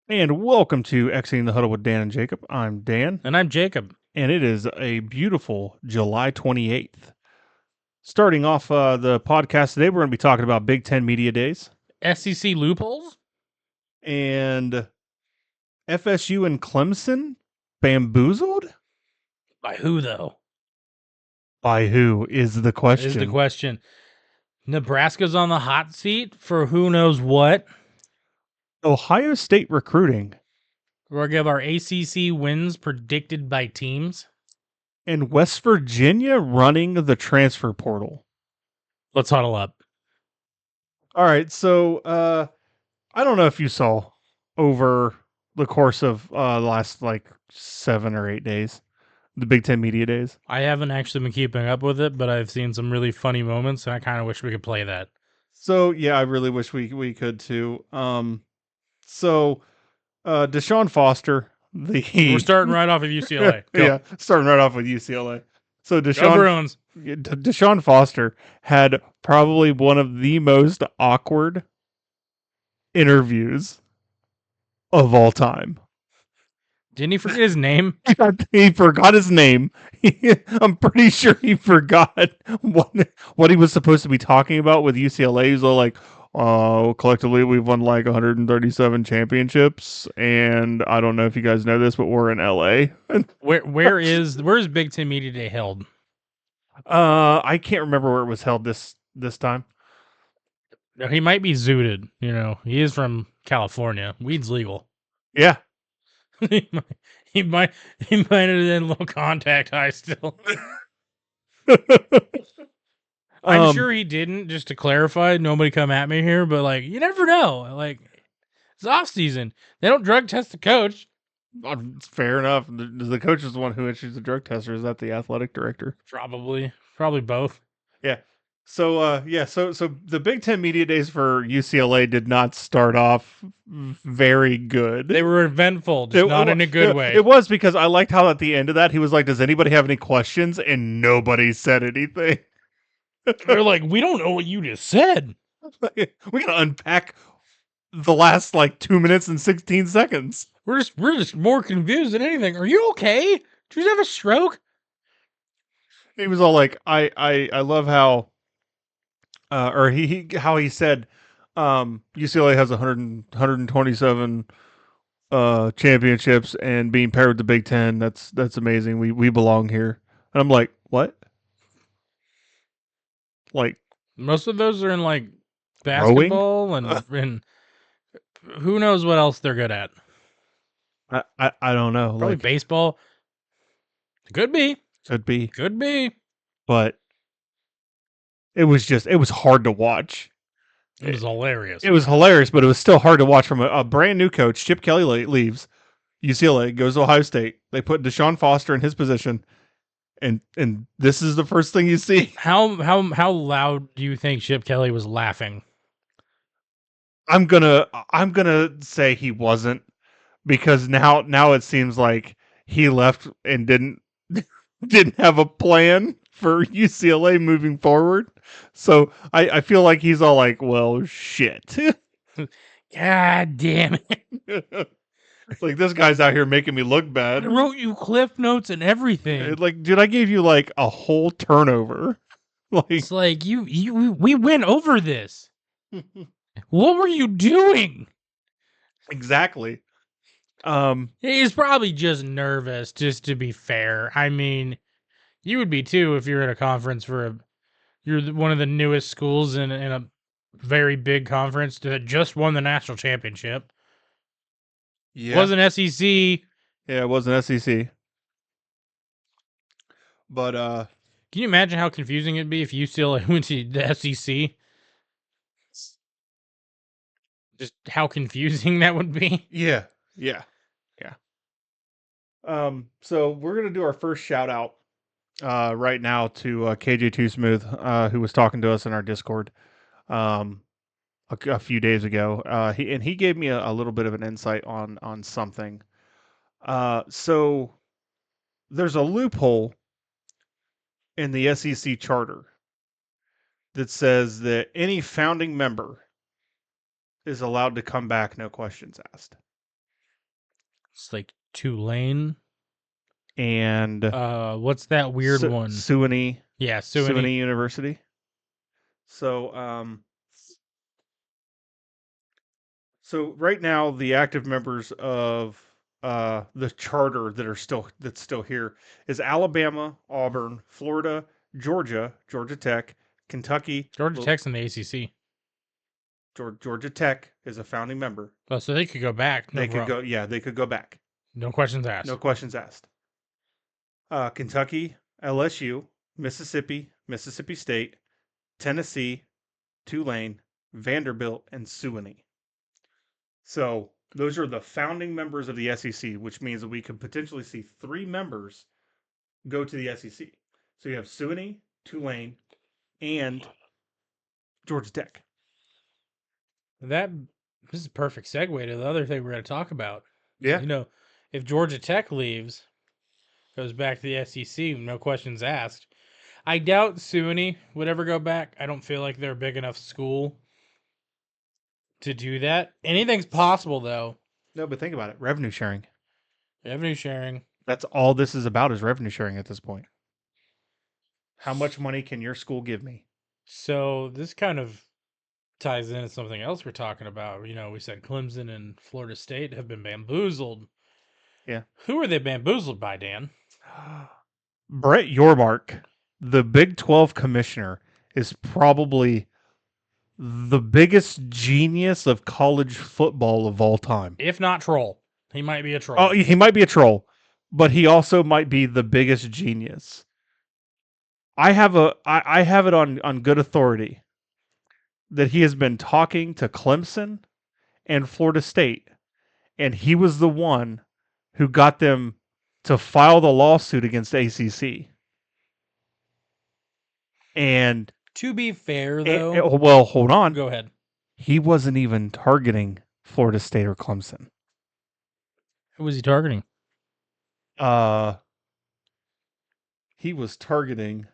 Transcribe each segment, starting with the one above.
And welcome to Exiting the Huddle with Dan and Jacob. I'm Dan, And I'm Jacob. and it is a beautiful July 28th. Starting off the podcast today, we're going to be talking about Big Ten Media Days SEC loopholes? and FSU and Clemson bamboozled? By who, though? By who is the question? Is the question. Nebraska's on the hot seat for who knows what. Ohio State recruiting. We're going to give our ACC wins predicted by teams. And West Virginia running the transfer portal. Let's huddle up. All right, so I don't know if you saw over the course of the last 7 or 8 days, the Big Ten Media Days. I haven't actually been keeping up with it, but I've seen some really funny moments, and I kind of wish we could play that. So yeah, I really wish we could too. Deshaun Foster, We're starting right off of UCLA. yeah, starting right off with UCLA. So Deshaun Foster had probably one of the most awkward interviews of all time. Didn't he forget his name? He forgot his name. I'm pretty sure he forgot what he was supposed to be talking about with UCLA. He's all like, collectively we've won like 137 championships, and I don't know if you guys know this, but we're in LA. Where's Big Ten Media Day held? I can't remember where it was held this time. He might be zooted. You know, he is from California. Weed's legal. Yeah. he might have been a little contact high still. I'm sure he didn't, just to clarify, nobody come at me here, but like you never know. Like it's off season. They don't drug test the coach. It's fair enough. The coach is the one who issues the drug test, or is that the athletic director? Probably both. Yeah. So the Big Ten Media Days for UCLA did not start off very good. They were eventful, just not in a good way. It was, because I liked how at the end of that he was like, "Does anybody have any questions?" And nobody said anything. They're like, "We don't know what you just said. We gotta unpack the last 2 minutes and 16 seconds. We're just more confused than anything. Are you okay? Did you have a stroke?" He was all like, "I love how." Or how he said, UCLA has 127 championships, and being paired with the Big Ten, that's amazing. We belong here. And I'm like, what? Like, most of those are in like basketball and who knows what else they're good at. I don't know. Probably baseball. Could be. But it was hard to watch. It was hilarious. It was hilarious, but it was still hard to watch from a brand new coach. Chip Kelly leaves UCLA, goes to Ohio State. They put Deshaun Foster in his position, and this is the first thing you see. How loud do you think Chip Kelly was laughing? I'm gonna say he wasn't, because now it seems like he left and didn't have a plan for UCLA moving forward. So I feel like he's all like, well, shit. God damn it. Like, this guy's out here making me look bad. I wrote you cliff notes and everything. Like, dude, I gave you like a whole turnover. It's like we went over this. What were you doing? Exactly. He's probably just nervous, just to be fair. I mean, you would be too if you're at a conference you're one of the newest schools in a very big conference that just won the national championship. Yeah. It wasn't SEC. Yeah, it wasn't SEC. But can you imagine how confusing it'd be if UCLA went to the SEC? Just how confusing that would be. Yeah. So we're gonna do our first shout out right now to KJ Too Smooth, who was talking to us in our Discord a few days ago. He gave me a little bit of an insight on something. So there's a loophole in the SEC charter that says that any founding member is allowed to come back, no questions asked. It's like Tulane. and What's that weird one? SUNY Yeah, SUNY. University. So so right now the active members of the charter that's still here is Alabama, Auburn, Florida, Georgia Tech, Kentucky, Georgia Tech's in the ACC. Georgia Tech is a founding member. Oh, so they could go back. No They could problem. go, yeah, they could go back. No questions asked. No questions asked. Kentucky, LSU, Mississippi, Mississippi State, Tennessee, Tulane, Vanderbilt, and SUNY. So those are the founding members of the SEC, which means that we could potentially see 3 members go to the SEC. So you have SUNY, Tulane, and Georgia Tech. This is a perfect segue to the other thing we're going to talk about. Yeah. You know, if Georgia Tech leaves, goes back to the SEC, no questions asked. I doubt SUNY would ever go back. I don't feel like they're a big enough school to do that. Anything's possible, though. No, but think about it. Revenue sharing. Revenue sharing. That's all this is about, is revenue sharing at this point. How much money can your school give me? So this kind of ties into something else we're talking about. You know, we said Clemson and Florida State have been bamboozled. Yeah. Who are they bamboozled by, Dan? Brett Yormark, the Big 12 commissioner, is probably the biggest genius of college football of all time. If not troll. He might be a troll. Oh, he might be a troll, but he also might be the biggest genius. I have it on good authority that he has been talking to Clemson and Florida State, and he was the one who got them to file the lawsuit against ACC. And to be fair, though, well, hold on. Go ahead. He wasn't even targeting Florida State or Clemson. Who was he targeting? He was targeting.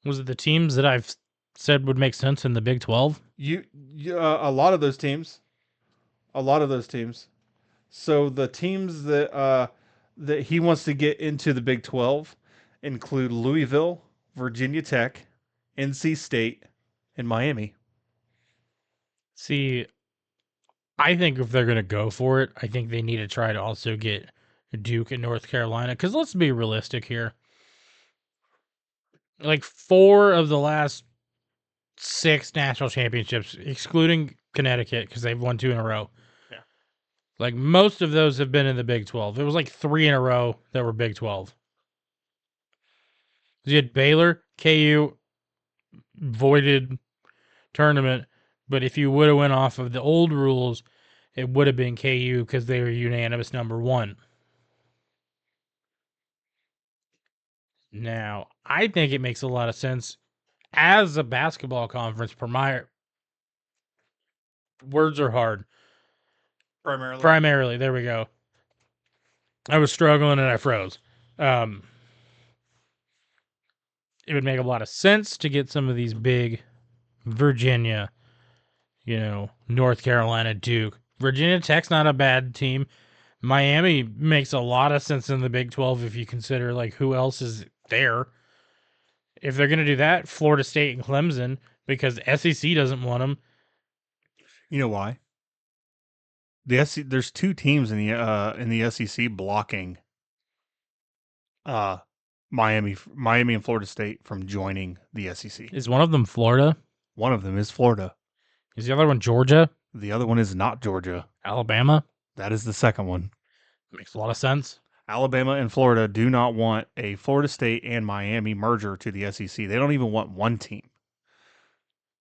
Was it the teams that I've said would make sense in the Big 12? A lot of those teams. So the teams that he wants to get into the Big 12 include Louisville, Virginia Tech, NC State, and Miami. See, I think if they're going to go for it, I think they need to try to also get Duke and North Carolina. Because let's be realistic here. Like 4 of the last 6 national championships, excluding Connecticut, because they've won 2 in a row. Yeah. Like most of those have been in the Big 12. It was like 3 in a row that were Big 12. You had Baylor, KU, voided tournament, but if you would have went off of the old rules, it would have been KU because they were unanimous number 1. Now, I think it makes a lot of sense as a basketball conference. Words are hard. Primarily, there we go. I was struggling and I froze. It would make a lot of sense to get some of these big Virginia, North Carolina, Duke. Virginia Tech's not a bad team. Miami makes a lot of sense in the Big 12 if you consider like who else is there. If they're going to do that, Florida State and Clemson, because SEC doesn't want them. You know why? There's 2 teams in the SEC blocking Miami and Florida State from joining the SEC. Is one of them Florida? One of them is Florida. Is the other one Georgia? The other one is not Georgia. Alabama? That is the second one. Makes a lot of sense. Alabama and Florida do not want a Florida State and Miami merger to the SEC. They don't even want one team.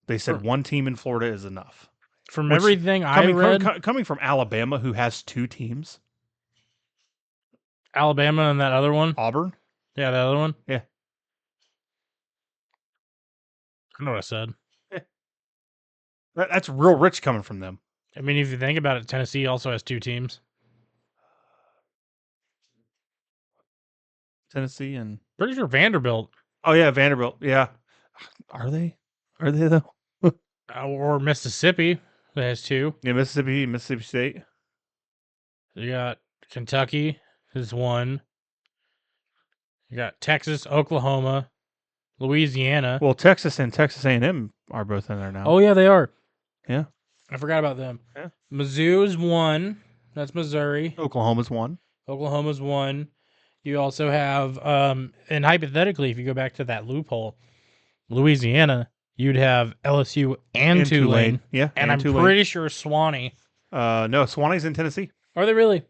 They said one team in Florida is enough. From everything I read... Coming from Alabama, who has 2 teams. Alabama and that other one? Auburn? Yeah, that other one? Yeah. I know what I said. Yeah. That's real rich coming from them. I mean, if you think about it, Tennessee also has 2 teams. Tennessee and... Pretty sure Vanderbilt. Oh, yeah, Vanderbilt. Yeah. Are they? Are they, though? Or Mississippi that has 2. Yeah, Mississippi State. You got Kentucky is one. You got Texas, Oklahoma, Louisiana. Well, Texas and Texas A&M are both in there now. Oh yeah, they are. Yeah. I forgot about them. Yeah. Mizzou's one. That's Missouri. Oklahoma's one. Oklahoma's one. You also have, and hypothetically, if you go back to that loophole, Louisiana, you'd have LSU and Tulane. Yeah, and and I'm Tulane. pretty sure Swanee. No, Swanee's in Tennessee. Are they really?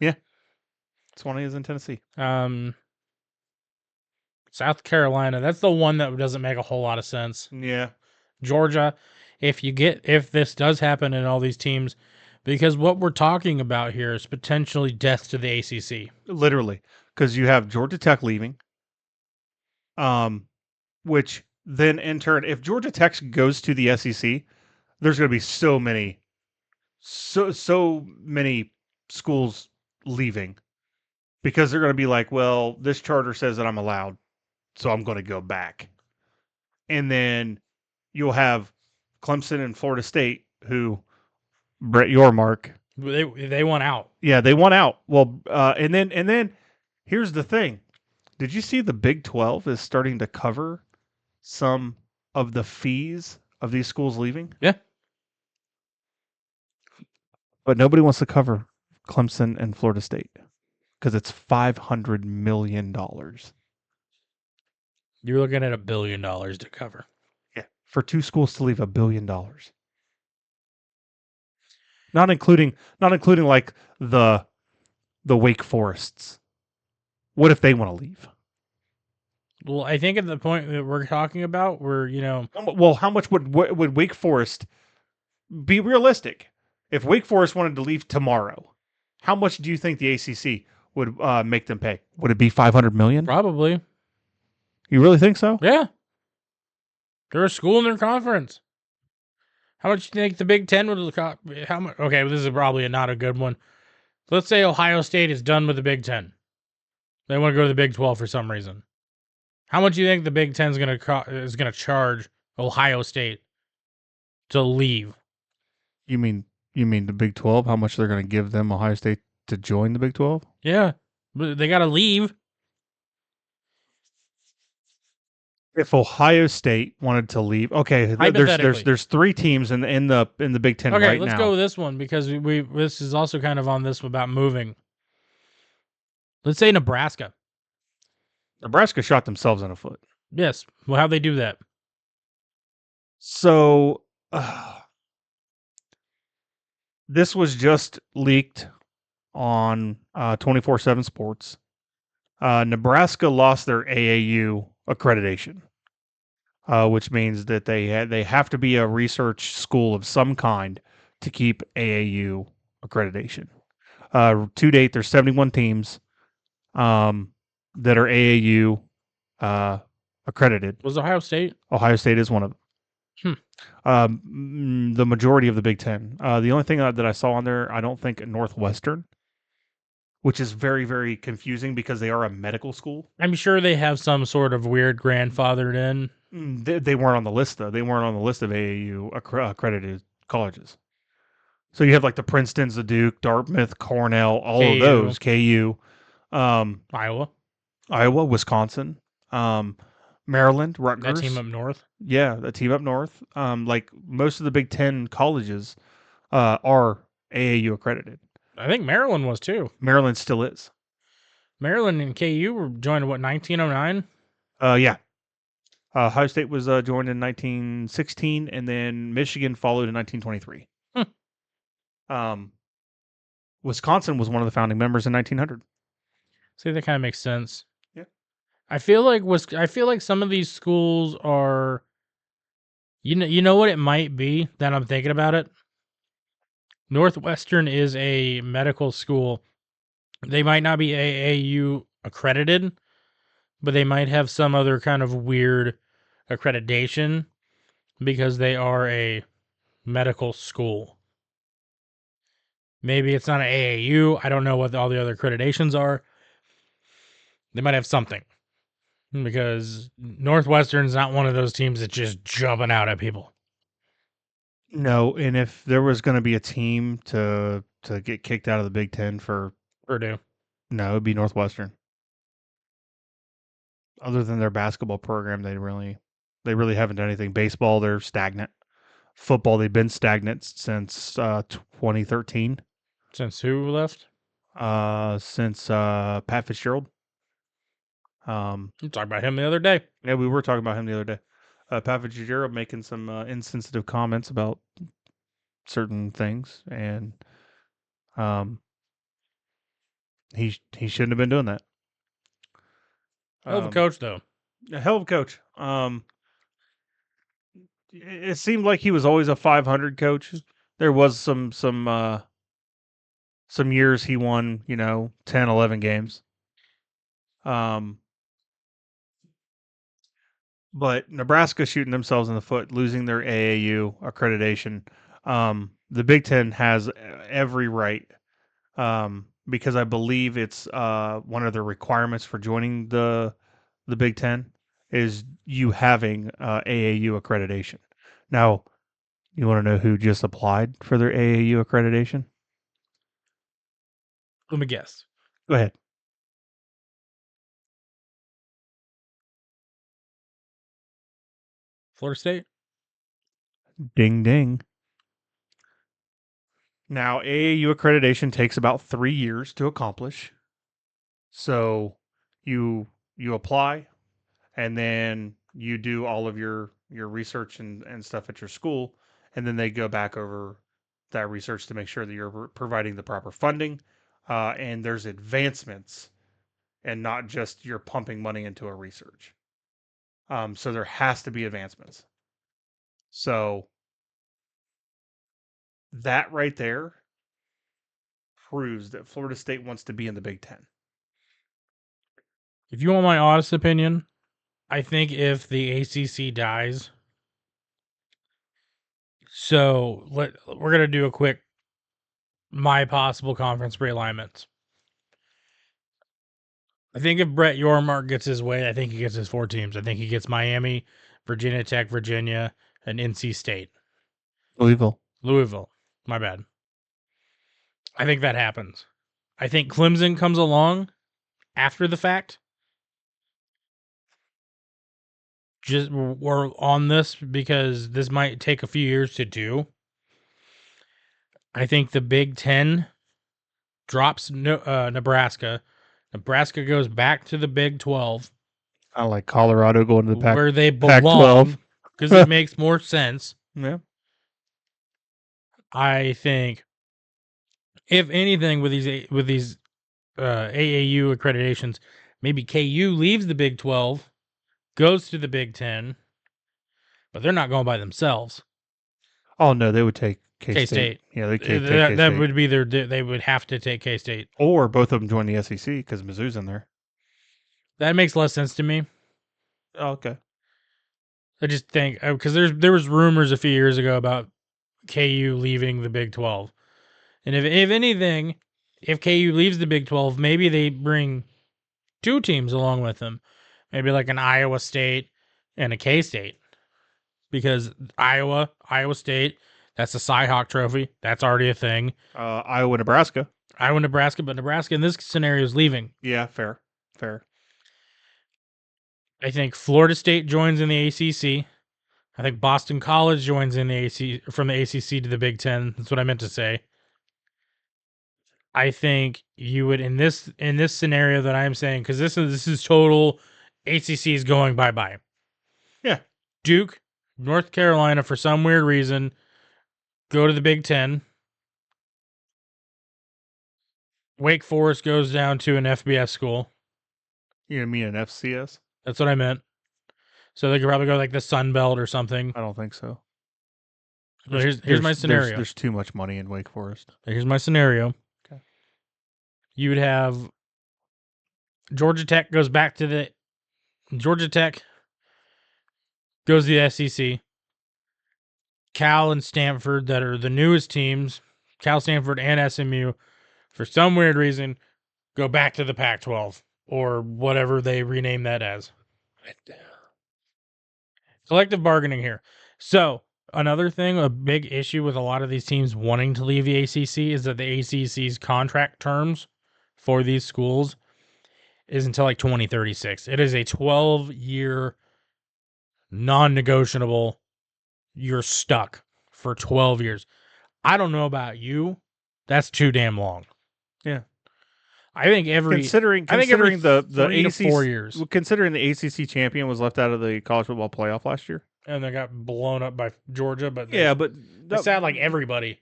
Swanee is in Tennessee. South Carolina. That's the one that doesn't make a whole lot of sense. Yeah. Georgia, if this does happen in all these teams, because what we're talking about here is potentially death to the ACC. Literally, because you have Georgia Tech leaving, which then in turn, if Georgia Tech goes to the SEC, there's going to be so many schools leaving because they're going to be like, well, this charter says that I'm allowed, so I'm going to go back. And then you'll have Clemson and Florida State, who Brett Yormark, they want out. Yeah, they want out. Well, and then here's the thing. Did you see the Big 12 is starting to cover some of the fees of these schools leaving? Yeah. But nobody wants to cover Clemson and Florida State because it's $500 million. You're looking at $1 billion to cover. Yeah, for two schools to leave $1 billion. Not including like the Wake Forests. What if they want to leave? Well, I think at the point that we're talking about, well, how much would Wake Forest be realistic? If Wake Forest wanted to leave tomorrow, how much do you think the ACC would make them pay? Would it be $500 million? Probably. You really think so? Yeah. They're a school in their conference. How much do you think the Big Ten would cost? How much? Okay, well, this is probably not a good one. Let's say Ohio State is done with the Big Ten. They want to go to the Big 12 for some reason. How much do you think the Big Ten is going to charge Ohio State to leave? You mean the Big 12? How much they're going to give them Ohio State to join the Big 12? Yeah, but they got to leave. If Ohio State wanted to leave, okay, there's three teams in the Big Ten right now. Okay, let's go with this one because this is also kind of on this about moving. Let's say Nebraska. Nebraska shot themselves in the foot. Yes. Well, how'd they do that? So this was just leaked on 24/7 Sports. Nebraska lost their AAU accreditation, which means that they have to be a research school of some kind to keep AAU accreditation. To date, there's 71 teams that are AAU accredited. Was Ohio State? Ohio State is one of them. The majority of the Big Ten. The only thing that I saw on there, I don't think Northwestern, which is very, very confusing because they are a medical school. I'm sure they have some sort of weird grandfathered in. They weren't on the list, though. They weren't on the list of AAU accredited colleges. So you have like the Princetons, the Duke, Dartmouth, Cornell, all KU. Of those, KU. Iowa, Wisconsin, Maryland, Rutgers. That team up north? Yeah, that team up north. Like most of the Big Ten colleges are AAU accredited. I think Maryland was too. Maryland still is. Maryland and KU were joined in 1909? Yeah. Ohio State was joined in 1916, and then Michigan followed in 1923. Wisconsin was one of the founding members in 1900. See, that kind of makes sense. Yeah. I feel like some of these schools are, you know what it might be that I'm thinking about it? Northwestern is a medical school. They might not be AAU accredited, but they might have some other kind of weird accreditation because they are a medical school. Maybe it's not an AAU. I don't know what all the other accreditations are. They might have something because Northwestern's not one of those teams that's just jumping out at people. No, and if there was going to be a team to get kicked out of the Big Ten for Purdue. No, it'd be Northwestern. Other than their basketball program, they really haven't done anything. Baseball, they're stagnant. Football, they've been stagnant since 2013. Since who left? Since Pat Fitzgerald. We talked about him the other day. Yeah, we were talking about him the other day. Pat Fitzgerald making some insensitive comments about certain things, and um, he shouldn't have been doing that. Hell of a coach, though. A hell of a coach. It seemed like he was always a 500 coach. There was some years he won, 10, 11 games. But Nebraska shooting themselves in the foot, losing their AAU accreditation. The Big Ten has every right, because I believe it's one of the requirements for joining the Big Ten is you having AAU accreditation. Now, you want to know who just applied for their AAU accreditation? Let me guess. Go ahead. Florida State? Ding ding. Now, AAU accreditation takes about 3 years to accomplish. So you apply, and then you do all of your research and stuff at your school, and then they go back over that research to make sure that you're providing the proper funding, and there's advancements, and not just you're pumping money into a research. So there has to be advancements. So that right there proves that Florida State wants to be in the Big Ten. If you want my honest opinion, I think if the ACC dies, so we're gonna do a quick my possible conference realignments. I think if Brett Yormark gets his way, I think he gets his 4 teams. I think he gets Miami, Virginia Tech, Virginia, and NC State. Louisville. My bad. I think that happens. I think Clemson comes along after the fact. We're on this because this might take a few years to do. I think the Big Ten drops Nebraska. Nebraska goes back to the Big 12. I like Colorado going to the Pac, where they Pac-12. belong because it makes more sense. Yeah. I think, if anything, with these AAU accreditations, maybe KU leaves the Big 12, goes to the Big 10, but they're not going by themselves. Oh no, they would take K-State. Yeah, they take that K-State. would be they would have to take K-State. Or both of them join the SEC because Mizzou's in there. That makes less sense to me. Oh, okay. I just think because there was rumors a few years ago about KU leaving the Big 12, and if anything, if KU leaves the Big 12, maybe they bring 2 teams along with them, maybe like an Iowa State and a K-State, because Iowa State, that's the Cy-Hawk Trophy, that's already a thing. Iowa, Nebraska, but Nebraska in this scenario is leaving. Yeah, fair. I think Florida State joins in the ACC. I think Boston College joins in the from the ACC to the Big Ten. That's what I meant to say. I think you would in this scenario that I'm saying, because this is total ACC is going bye-bye. Yeah. Duke, North Carolina, for some weird reason, go to the Big Ten. Wake Forest goes down to an FBS school. You mean an FCS? That's what I meant. So they could probably go like the Sun Belt or something. I don't think so. Well, here's my scenario. There's too much money in Wake Forest. Here's my scenario. Okay. You would have Georgia Tech goes back to the Georgia Tech goes to the SEC. Cal and Stanford, that are the newest teams, Cal, Stanford, and SMU, for some weird reason, go back to the Pac-12 or whatever they rename that as. Collective bargaining here. So another thing, a big issue with a lot of these teams wanting to leave the ACC is that the ACC's contract terms for these schools is until like 2036. It is a 12-year non-negotiable. You're stuck for 12 years. I don't know about you. That's too damn long. Yeah. I think every Considering the 3 to 4 years. considering the ACC champion was left out of the college football playoff last year. And they got blown up by Georgia, but they sound like everybody.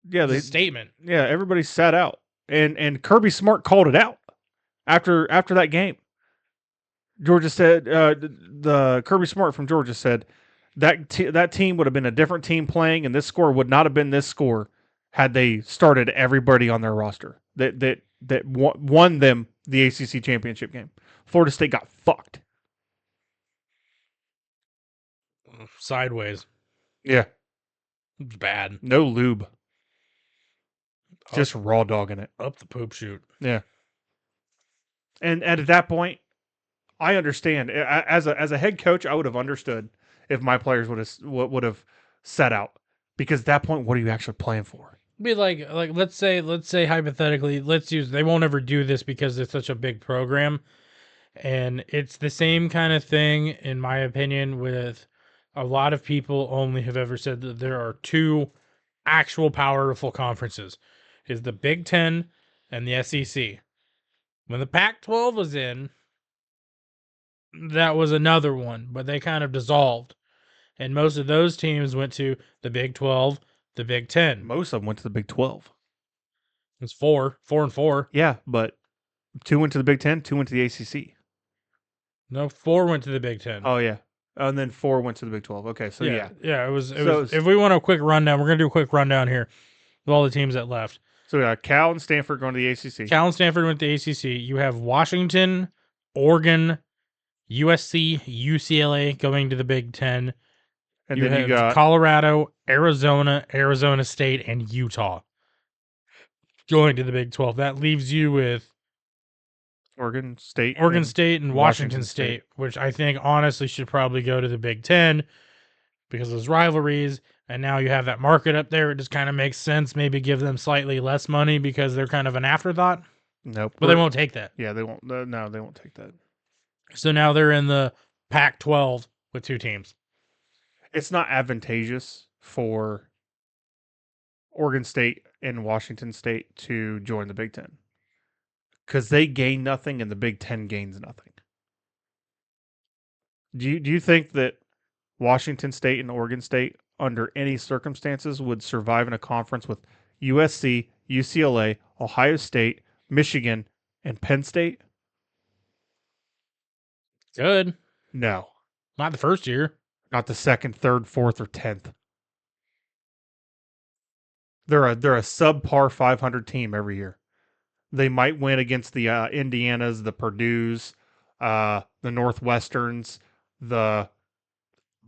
Yeah, it's a statement. Yeah, everybody sat out, and Kirby Smart called it out after that game. Georgia said the Kirby Smart from Georgia said that team would have been a different team playing, and this score would not have been this score had they started everybody on their roster that won them the ACC championship game. Florida State got fucked. Sideways. Yeah. It's bad. No lube. Just raw dogging it. Up the poop chute. Yeah. And at that point, I understand. As a head coach, I would have understood if my players would have set out, because at that point, what are you actually playing for? Be like let's say hypothetically, they won't ever do this because it's such a big program, and it's the same kind of thing in my opinion with a lot of people only have ever said that there are two actual powerful conferences, is the Big Ten and the SEC. When the Pac-12 was in, that was another one, but they kind of dissolved. And most of those teams went to the Big 12, the Big 10. Most of them went to the Big 12. It's 4 and 4. Yeah, but 2 went to the Big 10, 2 went to the ACC. No, 4 went to the Big 10. Oh, yeah. And then 4 went to the Big 12. Okay, so yeah. Yeah, it was. If we want a quick rundown, we're going to do a quick rundown here with all the teams that left. So we got Cal and Stanford going to the ACC. Cal and Stanford went to the ACC. You have Washington, Oregon, USC, UCLA going to the Big 10. And then you got Colorado, Arizona, Arizona State, and Utah going to the Big 12. That leaves you with Oregon State and Washington State, which I think honestly should probably go to the Big 10 because of those rivalries. And now you have that market up there. It just kind of makes sense. Maybe give them slightly less money because they're kind of an afterthought. Nope. But they won't take that. Yeah, they won't. No, they won't take that. So now they're in the Pac-12 with 2 teams. It's not advantageous for Oregon State and Washington State to join the Big Ten because they gain nothing and the Big Ten gains nothing. Do you think that Washington State and Oregon State, under any circumstances, would survive in a conference with USC, UCLA, Ohio State, Michigan, and Penn State? Good. No. Not the first year. Not the second, third, fourth, or 10th. They're a subpar 500 team every year. They might win against the Indianas, the Purdues, the Northwesterns, the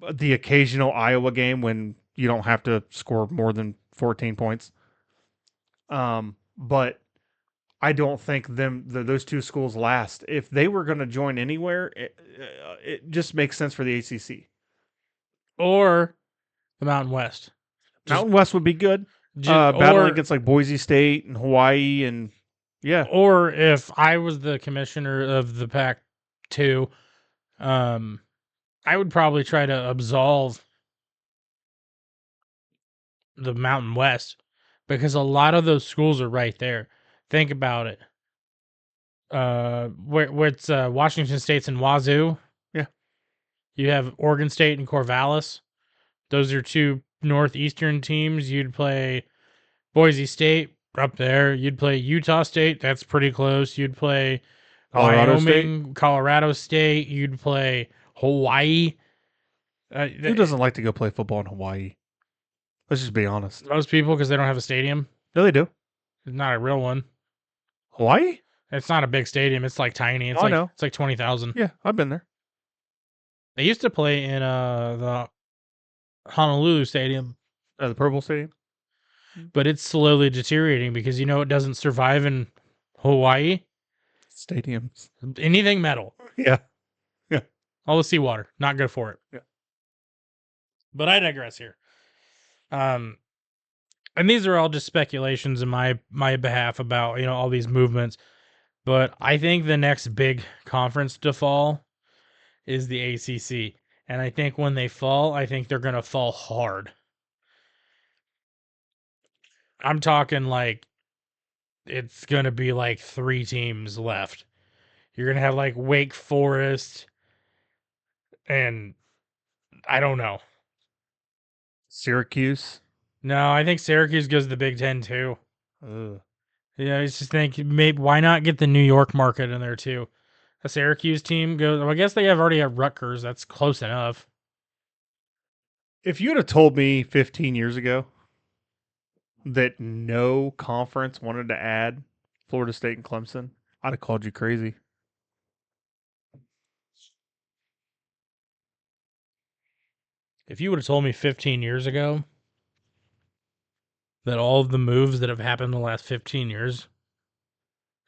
occasional Iowa game when you don't have to score more than 14 points. But I don't think those 2 schools last. If they were going to join anywhere, it just makes sense for the ACC. Or the Mountain West. Mountain West would be good. Battling against like Boise State and Hawaii and yeah. Or if I was the commissioner of the Pac-2, I would probably try to absolve the Mountain West because a lot of those schools are right there. Think about it. Where it's Washington State's in Wazoo. Yeah. You have Oregon State and Corvallis. Those are 2 northeastern teams. You'd play Boise State up there. You'd play Utah State. That's pretty close. You'd play Wyoming, Colorado State. You'd play Hawaii. Who doesn't like to go play football in Hawaii? Let's just be honest. Most people, because they don't have a stadium. No, they do. It's not a real one. Hawaii? It's not a big stadium. It's like tiny. It's it's like 20,000. Yeah, I've been there. They used to play in the Honolulu Stadium. The Purple Stadium? But it's slowly deteriorating because it doesn't survive in Hawaii? Stadiums. Anything metal. Yeah. Yeah. All the seawater. Not good for it. Yeah. But I digress here. and these are all just speculations in my behalf about all these movements. But I think the next big conference to fall is the ACC, and I think when they fall, I think they're gonna fall hard. I'm talking like it's gonna be like 3 teams left. You're gonna have like Wake Forest, and I don't know. Syracuse. No, I think Syracuse goes to the Big Ten too. Ugh. Yeah, I just think maybe why not get the New York market in there too? A Syracuse team goes. Well, I guess they already have Rutgers. That's close enough. If you'd have told me 15 years ago that no conference wanted to add Florida State and Clemson, I'd have called you crazy. If you would have told me 15 years ago that all of the moves that have happened in the last 15 years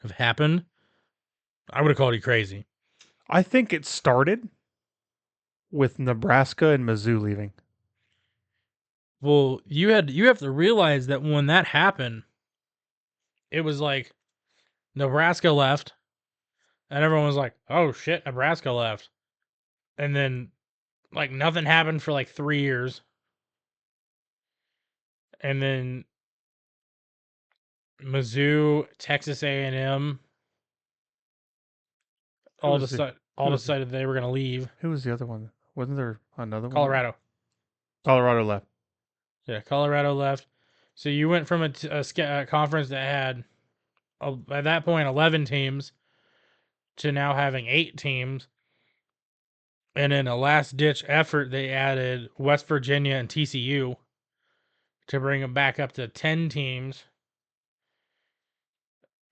have happened, I would have called you crazy. I think it started with Nebraska and Mizzou leaving. Well, you have to realize that when that happened, it was like Nebraska left, and everyone was like, "Oh shit, Nebraska left," and then like nothing happened for like 3 years, and then Mizzou, Texas A&M, all decided they were going to leave. Who was the other one? Wasn't there another one? Colorado. Colorado left. Yeah, Colorado left. So you went from a conference that had, at that point, 11 teams to now having 8 teams. And in a last-ditch effort, they added West Virginia and TCU to bring them back up to 10 teams.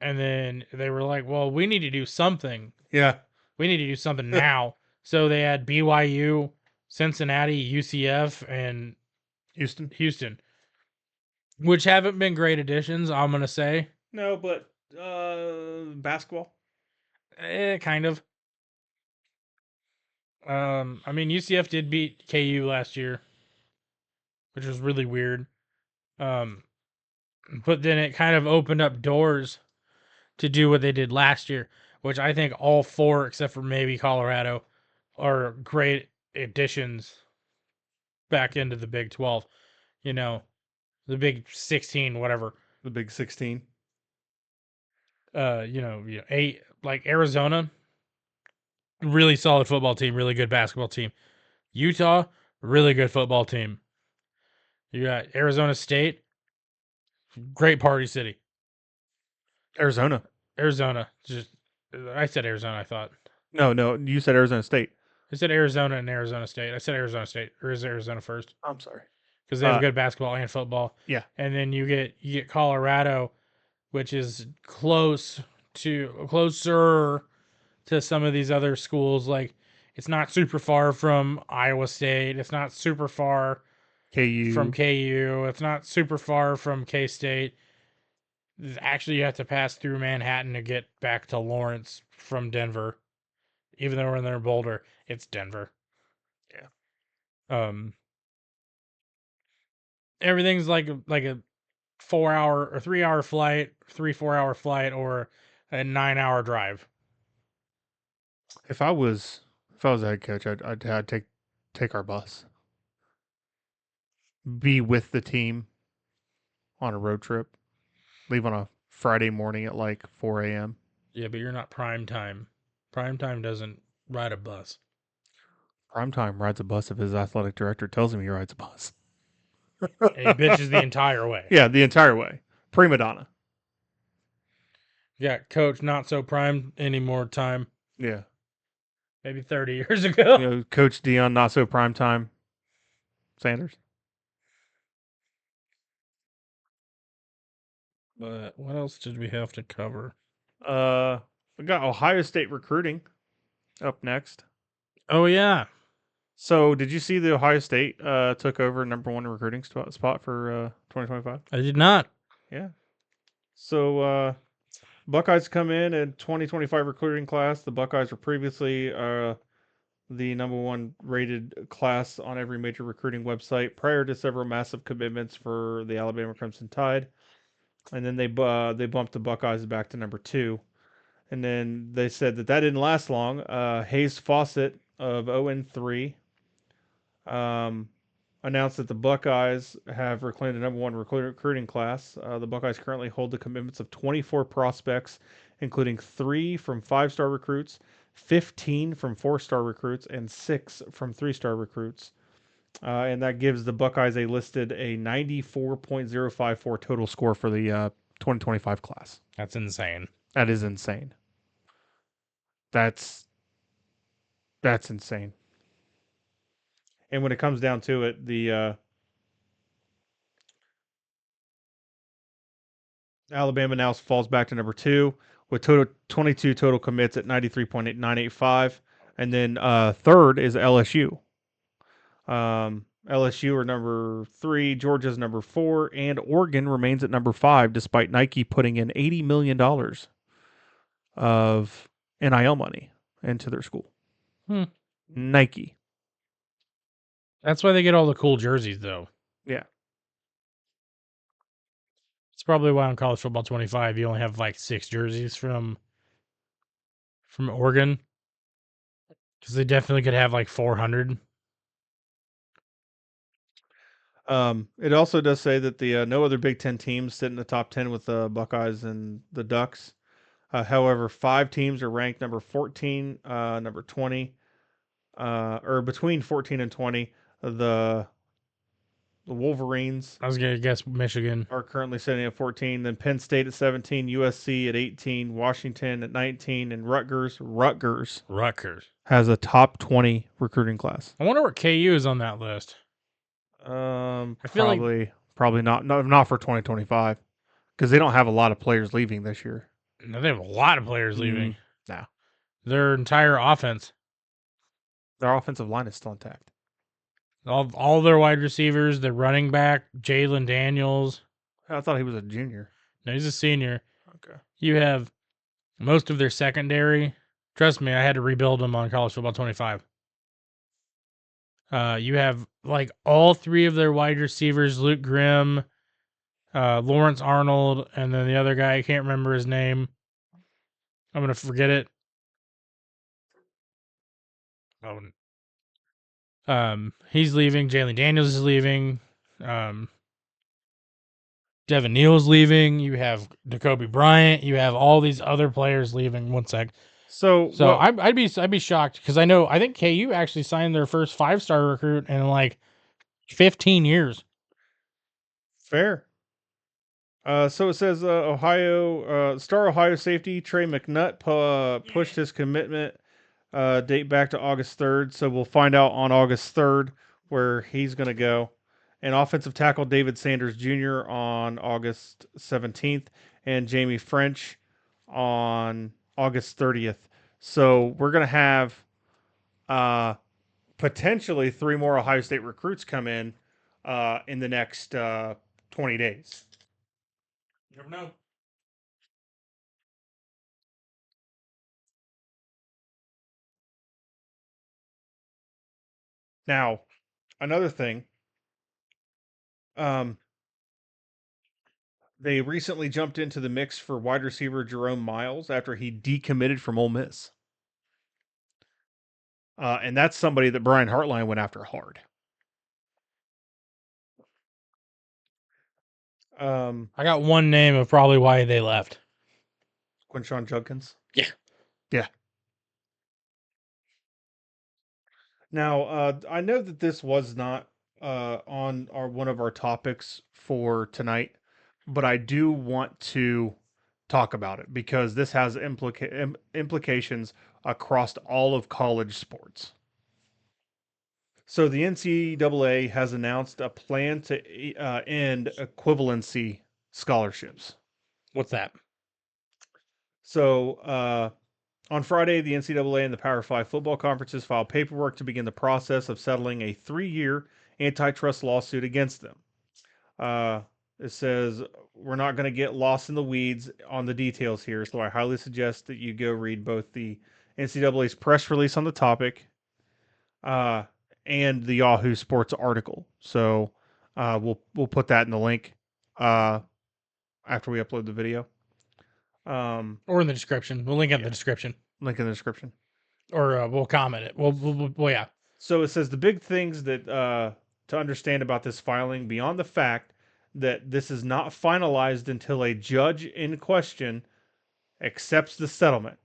And then they were like, well, we need to do something. Yeah. We need to do something now. So they had BYU, Cincinnati, UCF, and Houston. which haven't been great additions, I'm going to say. No, but basketball. Kind of. I mean, UCF did beat KU last year, which was really weird. But then it kind of opened up doors to do what they did last year, which I think all 4, except for maybe Colorado, are great additions back into the Big 12. The Big 16, whatever. The Big 16. 8, like Arizona, really solid football team, really good basketball team. Utah, really good football team. You got Arizona State, great party city. Arizona. I said Arizona, I thought. No, you said Arizona State. I said Arizona and Arizona State. I said Arizona State, or is Arizona first? I'm sorry. Because they have good basketball and football. Yeah. And then you get Colorado, which is closer to some of these other schools. Like, it's not super far from Iowa State. It's not super far from KU. It's not super far from K-State. Actually, you have to pass through Manhattan to get back to Lawrence from Denver. Even though we're in Boulder, it's Denver. Yeah. Everything's like a 4-hour or 3-hour flight, 3-4 hour flight, or a 9-hour drive. If I was a head coach, I'd take our bus. Be with the team on a road trip. Leave on a Friday morning at like 4 a.m. Yeah, but you're not prime time. Prime time doesn't ride a bus. Prime time rides a bus if his athletic director tells him he rides a bus. And he bitches the entire way. Yeah, the entire way. Prima donna. Yeah, coach, not so prime anymore time. Yeah. Maybe 30 years ago. Coach Dion, not so prime time. Sanders. But what else did we have to cover? We got Ohio State recruiting up next. Oh, yeah. So, did you see the Ohio State took over number 1 recruiting spot for 2025? I did not. Yeah. So, Buckeyes come in 2025 recruiting class. The Buckeyes were previously the #1 rated class on every major recruiting website prior to several massive commitments for the Alabama Crimson Tide. And then they bumped the Buckeyes back to #2. And then they said that didn't last long. Hayes Fawcett of 0-3 um, announced that the Buckeyes have reclaimed the #1 recruiting class. The Buckeyes currently hold the commitments of 24 prospects, including 3 from 5-star recruits, 15 from 4-star recruits, and 6 from 3-star recruits. And that gives the Buckeyes a 94.054 total score for the 2025 class. That's insane. That is insane. That's insane. And when it comes down to it, the Alabama now falls back to #2 with 22 total commits at 93.985, and then third is LSU. LSU are #3, Georgia's #4, and Oregon remains at #5, despite Nike putting in $80 million of NIL money into their school. Nike. That's why they get all the cool jerseys, though. Yeah. It's probably why on College Football 25 you only have like 6 jerseys from Oregon, because they definitely could have like 400. It also does say that the no other Big Ten teams sit in the top 10 with the Buckeyes and the Ducks. However, 5 teams are ranked number 14, number 20, or between 14 and 20. The Wolverines I was gonna guess Michigan are currently sitting at 14. Then Penn State at 17, USC at 18, Washington at 19, and Rutgers has a top 20 recruiting class. I wonder what KU is on that list. I feel like probably not for 2025 because they don't have a lot of players leaving this year. No, they have a lot of players leaving. No. Their entire offense. Their offensive line is still intact. All their wide receivers, their running back, Jalen Daniels. I thought he was a junior. No, he's a senior. Okay. You have most of their secondary. Trust me, I had to rebuild them on College Football 25. You have like all 3 of their wide receivers, Luke Grimm, Lawrence Arnold, and then the other guy, I can't remember his name. I'm going to forget it. He's leaving. Jalen Daniels is leaving. Devin Neal's leaving. You have Jacoby Bryant. You have all these other players leaving. One sec. So I'd be shocked because I think KU actually signed their first 5-star recruit in like 15 years. Fair. So it says star Ohio safety Trey McNutt pushed his commitment date back to August 3rd. So we'll find out on August 3rd where he's going to go. And offensive tackle David Sanders Jr. on August 17th, and Jamie French on August 30th. So we're going to have potentially 3 more Ohio State recruits come in the next 20 days. You never know. Now, another thing. They recently jumped into the mix for wide receiver Jerome Miles after he decommitted from Ole Miss. And that's somebody that Brian Hartline went after hard. I got one name of probably why they left. Quinshon Judkins? Yeah. Yeah. Now, I know that this was not on one of our topics for tonight, but I do want to talk about it because this has implications across all of college sports. So the NCAA has announced a plan to end equivalency scholarships. What's that? So on Friday, the NCAA and the Power 5 football conferences filed paperwork to begin the process of settling a 3-year antitrust lawsuit against them. It says, we're not going to get lost in the weeds on the details here, so I highly suggest that you go read both the NCAA's press release on the topic and the Yahoo Sports article. So we'll put that in the link after we upload the video. Or in the description. We'll link it in Yeah. the description. Link in the description. Or we'll comment it. Well, yeah. So it says the big things that to understand about this filing beyond the fact that this is not finalized until a judge in question accepts the settlement.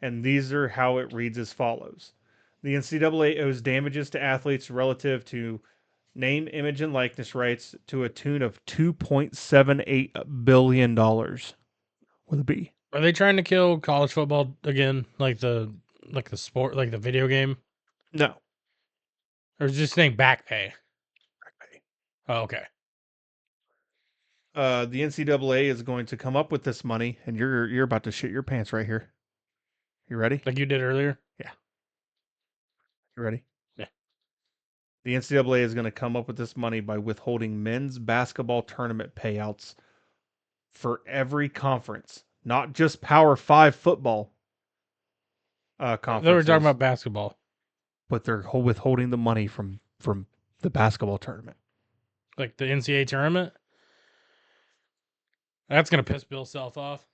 And these are how it reads as follows. The NCAA owes damages to athletes relative to name, image, and likeness rights to a tune of $2.78 billion with a B. Are they trying to kill college football again? Like the sport, like the video game? No. Or is this thing back pay? Oh, okay. The NCAA is going to come up with this money, and you're about to shit your pants right here. You ready? Like you did earlier? Yeah. You ready? Yeah. The NCAA is going to come up with this money by withholding men's basketball tournament payouts for every conference, not just Power 5 football conferences. They were talking about basketball. But they're withholding the money from the basketball tournament. Like the NCAA tournament? That's going to piss Bill Self off.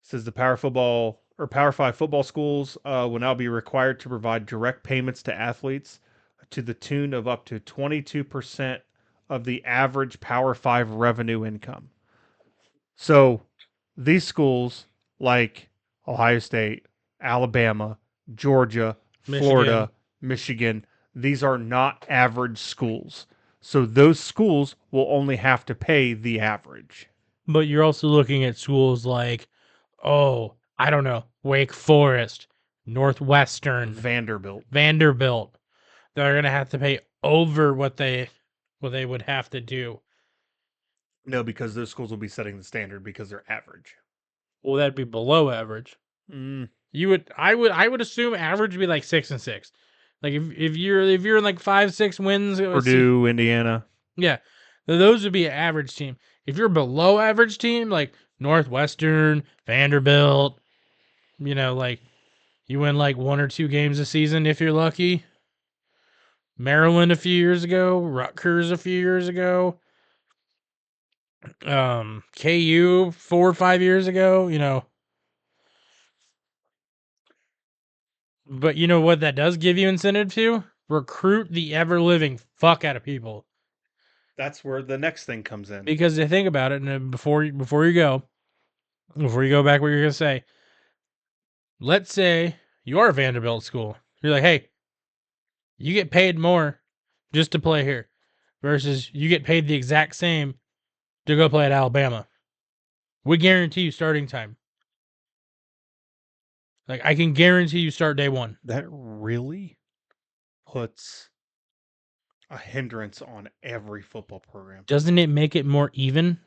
It says the Power 5 football schools will now be required to provide direct payments to athletes to the tune of up to 22% of the average Power 5 revenue income. So these schools like Ohio State, Alabama, Georgia, Florida, Michigan, these are not average schools. So those schools will only have to pay the average. But you're also looking at schools like, oh, I don't know, Wake Forest, Northwestern, Vanderbilt. They're going to have to pay over what they would have to do. No, because those schools will be setting the standard because they're average. Well, that'd be below average. I would assume average would be like 6 and 6. Like if you're in like 5-6 wins, Purdue, Indiana. Yeah, those would be an average team. If you're below average team, like Northwestern, Vanderbilt, like you win like 1 or 2 games a season if you're lucky. Maryland a few years ago, Rutgers a few years ago, KU 4 or 5 years ago, But you know what that does give you incentive to? Recruit the ever-living fuck out of people. That's where the next thing comes in. Because you think about it, and before you go back what you're going to say, let's say you are a Vanderbilt school. You're like, hey, you get paid more just to play here versus you get paid the exact same to go play at Alabama. We guarantee you starting time. Like, I can guarantee you start day one. That really puts a hindrance on every football program. Doesn't it make it more even?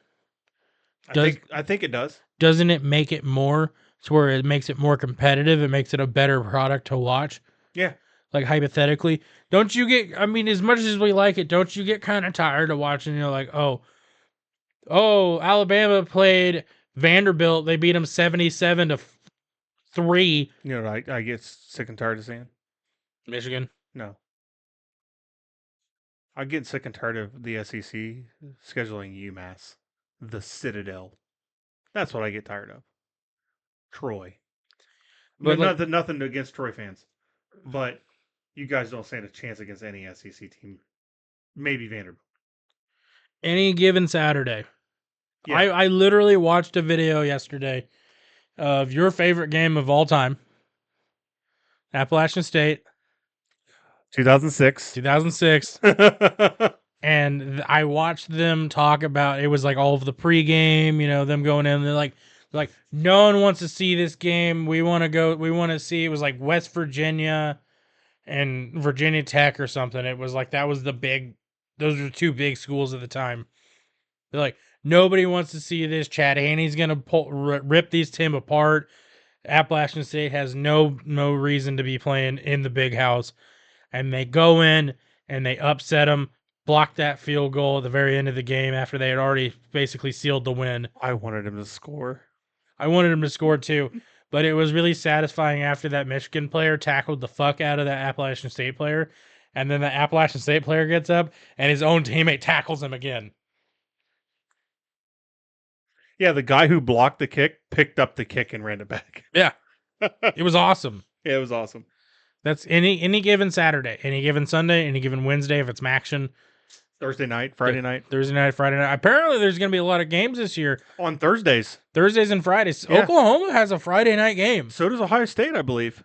I think it does. Doesn't it make it more to where it makes it more competitive? It makes it a better product to watch? Yeah. Like, hypothetically, don't you get, I mean, as much as we like it, don't you get kind of tired of watching, like, oh, Alabama played Vanderbilt. They beat them 77-3. You know what I get sick and tired of seeing? Michigan. No. I get sick and tired of the SEC scheduling UMass, the Citadel. That's what I get tired of. Troy. But nothing against Troy fans, but you guys don't stand a chance against any SEC team. Maybe Vanderbilt. Any given Saturday. Yeah. I literally watched a video yesterday of your favorite game of all time, Appalachian State. 2006. And I watched them talk about, it was like all of the pregame, them going in. They're like, no one wants to see this game. We want to see, it was like West Virginia and Virginia Tech or something. It was like, those were 2 big schools at the time. They're like, nobody wants to see this. Chad Haney's going to rip these teams apart. Appalachian State has no reason to be playing in the big house. And they go in and they upset them, block that field goal at the very end of the game after they had already basically sealed the win. I wanted him to score. I wanted him to score too. But it was really satisfying after that Michigan player tackled the fuck out of that Appalachian State player, and then the Appalachian State player gets up and his own teammate tackles him again. Yeah, the guy who blocked the kick picked up the kick and ran it back. Yeah, it was awesome. Yeah, it was awesome. That's any given Saturday, any given Sunday, any given Wednesday if it's Maction. Thursday night, Friday night. Thursday night, Friday night. Apparently, there's going to be a lot of games this year. On Thursdays. Thursdays and Fridays. Yeah. Oklahoma has a Friday night game. So does Ohio State, I believe.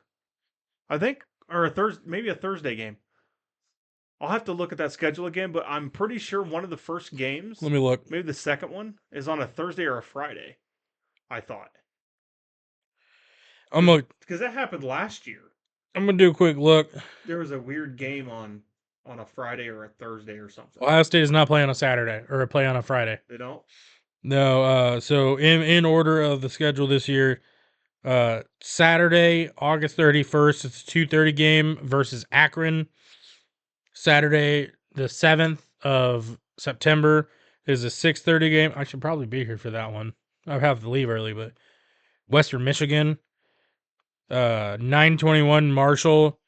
I think, or maybe a Thursday game. I'll have to look at that schedule again, but I'm pretty sure one of the first games, Let me look. maybe the second one, is on a Thursday or a Friday, I thought. Because that happened last year. I'm going to do a quick look. There was a weird game on a Friday or a Thursday or something. Ohio State is not playing on a Saturday or play on a Friday. They don't? No. So in order of the schedule this year, Saturday, August 31st, it's a 2:30 game versus Akron. Saturday, the 7th of September is a 6:30 game. I should probably be here for that one. I have to leave early, but Western Michigan, 9:21 Marshall,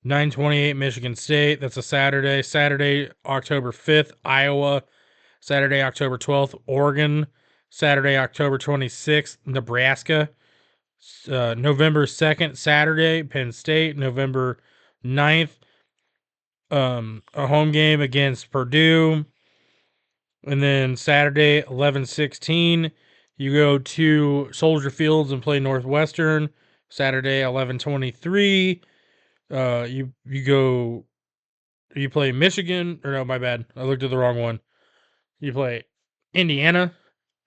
9:28 Michigan State. That's a Saturday. Saturday, October 5th, Iowa. Saturday, October 12th, Oregon. Saturday, October 26th, Nebraska. November 2nd, Saturday, Penn State. November 9th, a home game against Purdue. And then Saturday, 11/16, you go to Soldier Fields and play Northwestern. Saturday, 11/23, you play Michigan, or no, my bad, I looked at the wrong one. You play Indiana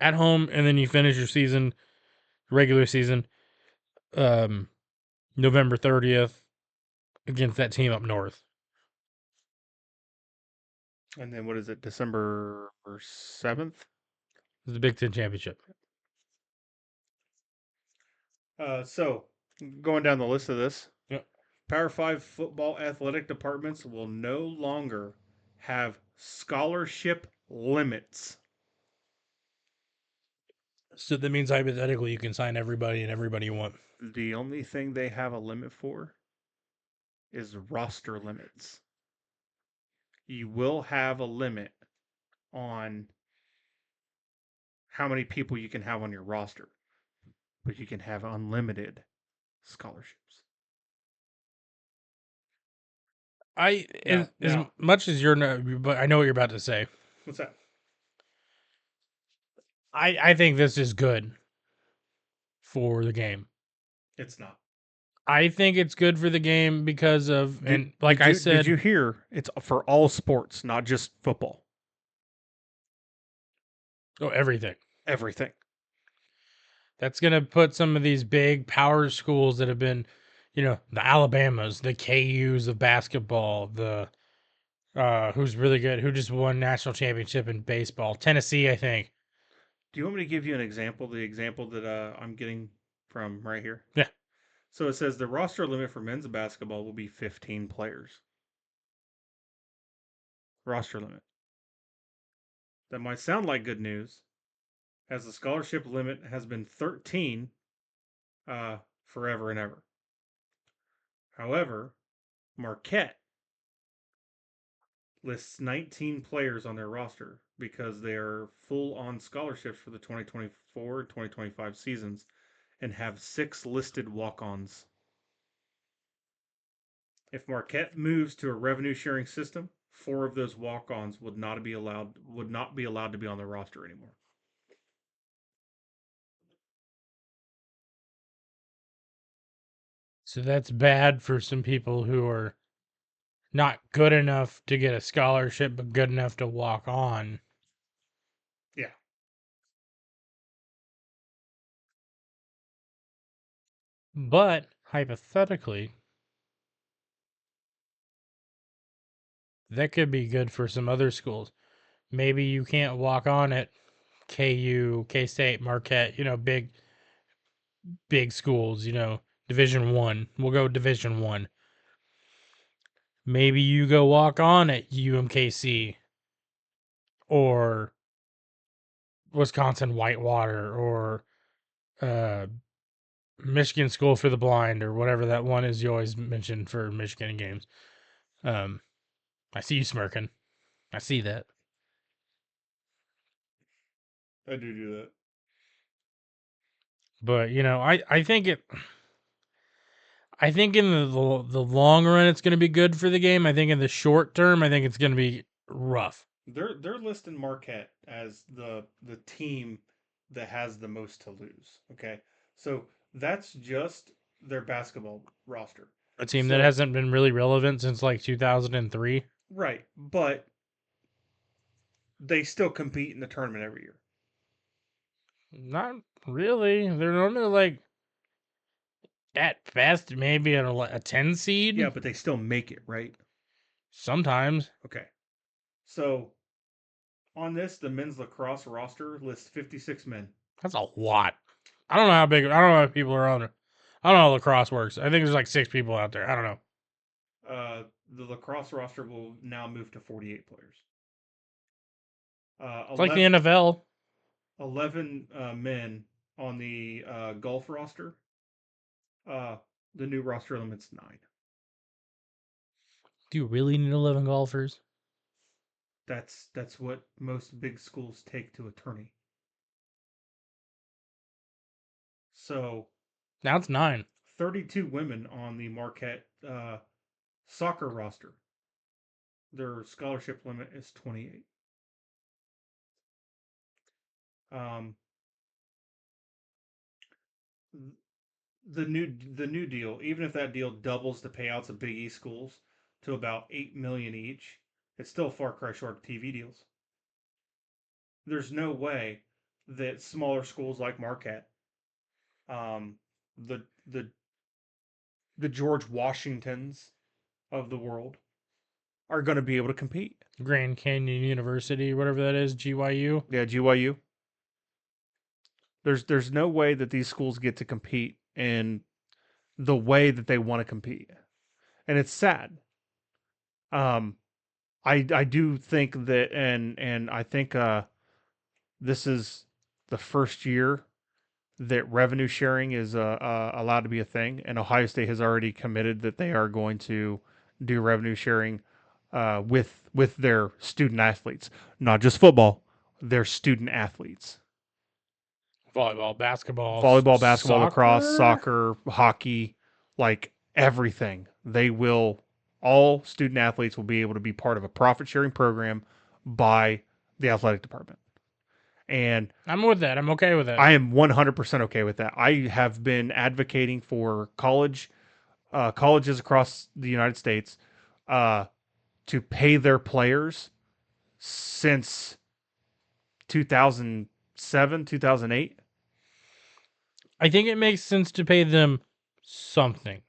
at home, and then you finish your season, regular season, November 30th against that team up north. And then what is it, December 7th? It's the Big Ten Championship. So, going down the list of this, Yep. Power 5 football athletic departments will no longer have scholarship limits. So that means hypothetically you can sign everybody and everybody you want. The only thing they have a limit for is roster limits. You will have a limit on how many people you can have on your roster, but you can have unlimited scholarships. As much as but I know what you're about to say. What's that? I think this is good for the game. It's not. I think it's good for the game because of, I said, did you hear? It's for all sports, not just football. Oh, everything. Everything. That's going to put some of these big power schools that have been, the Alabamas, the KUs of basketball, the who's really good, who just won national championship in baseball, Tennessee, I think. Do you want me to give you an example? The example that I'm getting from right here? Yeah. So it says the roster limit for men's basketball will be 15 players. Roster limit. That might sound like good news, as the scholarship limit has been 13 forever and ever. However, Marquette lists 19 players on their roster because they are full on scholarships for the 2024 and 2025 seasons and have 6 listed walk-ons. If Marquette moves to a revenue sharing system, 4 of those walk-ons would not be allowed to be on the roster anymore. So that's bad for some people who are not good enough to get a scholarship, but good enough to walk on. Yeah. But hypothetically, that could be good for some other schools. Maybe you can't walk on at KU, K-State, Marquette, big schools, Division 1. We'll go Division 1. Maybe you go walk on at UMKC or Wisconsin Whitewater or Michigan School for the Blind or whatever that one is you always mention for Michigan games. I see you smirking. I see that. I do that. But I think I think in the long run it's going to be good for the game. I think in the short term, I think it's going to be rough. They're listing Marquette as the team that has the most to lose. Okay, so that's just their basketball roster. A team that So hasn't been really relevant since like 2003. right, but they still compete in the tournament every year. Not really. They're normally like at best maybe a 10 seed. Yeah, but they still make it, right? Sometimes. Okay. So on this, the men's lacrosse roster lists 56 men. That's a lot. I don't know how big. I don't know how people are on it. I don't know how lacrosse works. I think there's like 6 people out there. I don't know. The lacrosse roster will now move to 48 players. It's like the NFL. 11 men on the golf roster. The new roster limit's 9. Do you really need 11 golfers? That's what most big schools take to a tourney. So Now it's 9. 32 women on the Marquette soccer roster. Their scholarship limit is 28. Um, the new deal, even if that deal doubles the payouts of Big East schools to about 8 million each, it's still a far cry short of TV deals. There's no way that smaller schools like Marquette, um, the the the George Washingtons of the world, are going to be able to compete. Grand Canyon University, whatever that is, GYU. Yeah, GYU. There's no way that these schools get to compete in the way that they want to compete, and it's sad. Um, I do think that, and I think this is the first year that revenue sharing is allowed to be a thing, and Ohio State has already committed that they are going to do revenue sharing with their student athletes, not just football, their student athletes. Volleyball, basketball, lacrosse, soccer, hockey, like everything. They will, all student athletes will be able to be part of a profit sharing program by the athletic department. And I'm with that. I'm okay with that. I am 100% okay with that. I have been advocating for colleges across the United States to pay their players since 2007, 2008. I think it makes sense to pay them something.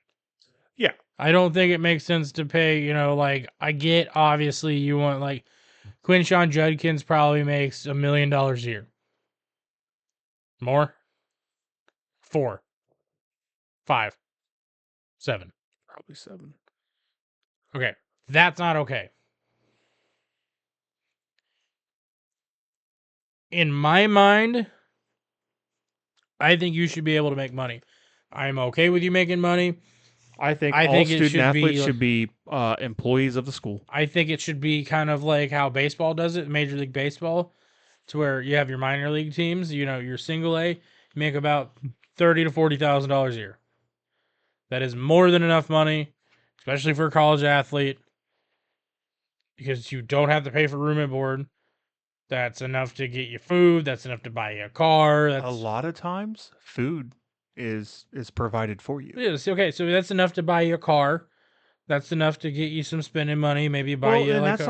Yeah. I don't think it makes sense to pay, like, I get, obviously, you want, like, Quinshawn Judkins probably makes $1 million a year. More? 4. 5. 7. Probably 7. Okay. That's not okay. In my mind, I think you should be able to make money. I'm okay with you making money. I think I all think it student should athletes be- should be employees of the school. I think it should be kind of like how baseball does it, Major League Baseball, to where you have your minor league teams, your single A, you make about $30,000 to $40,000 a year. That is more than enough money, especially for a college athlete, because you don't have to pay for room and board. That's enough to get you food. That's enough to buy you a car. A lot of times, food is provided for you. Yes, okay, so that's enough to buy you a car. That's enough to get you some spending money. Maybe buy you and like that's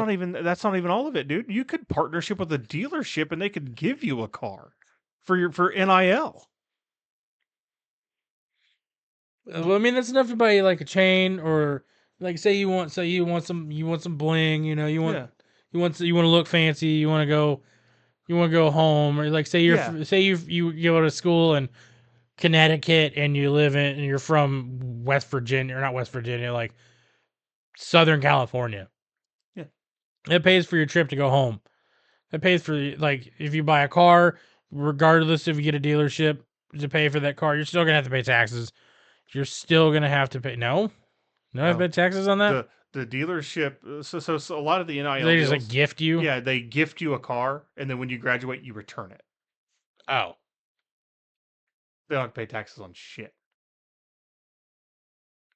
not even all of it, dude. You could partnership with a dealership and they could give you a car for NIL. Well, I mean, that's enough to buy you like a chain, or like say you want some bling. You want Yeah. you want to look fancy. You want to go home, or like say Yeah. you go to school in Connecticut and you're from West Virginia, or not West Virginia, like Southern California. Yeah. It pays for your trip to go home. It pays for, like, if you buy a car, regardless if you get a dealership, to pay for that car. You're still gonna have to pay taxes. You're still gonna have to pay. No, I have to pay taxes on that. The dealership. So a lot of the NIL They just deals, like gift you. yeah, they gift you a car, and then when you graduate, you return it. Oh, They don't have to pay taxes on shit.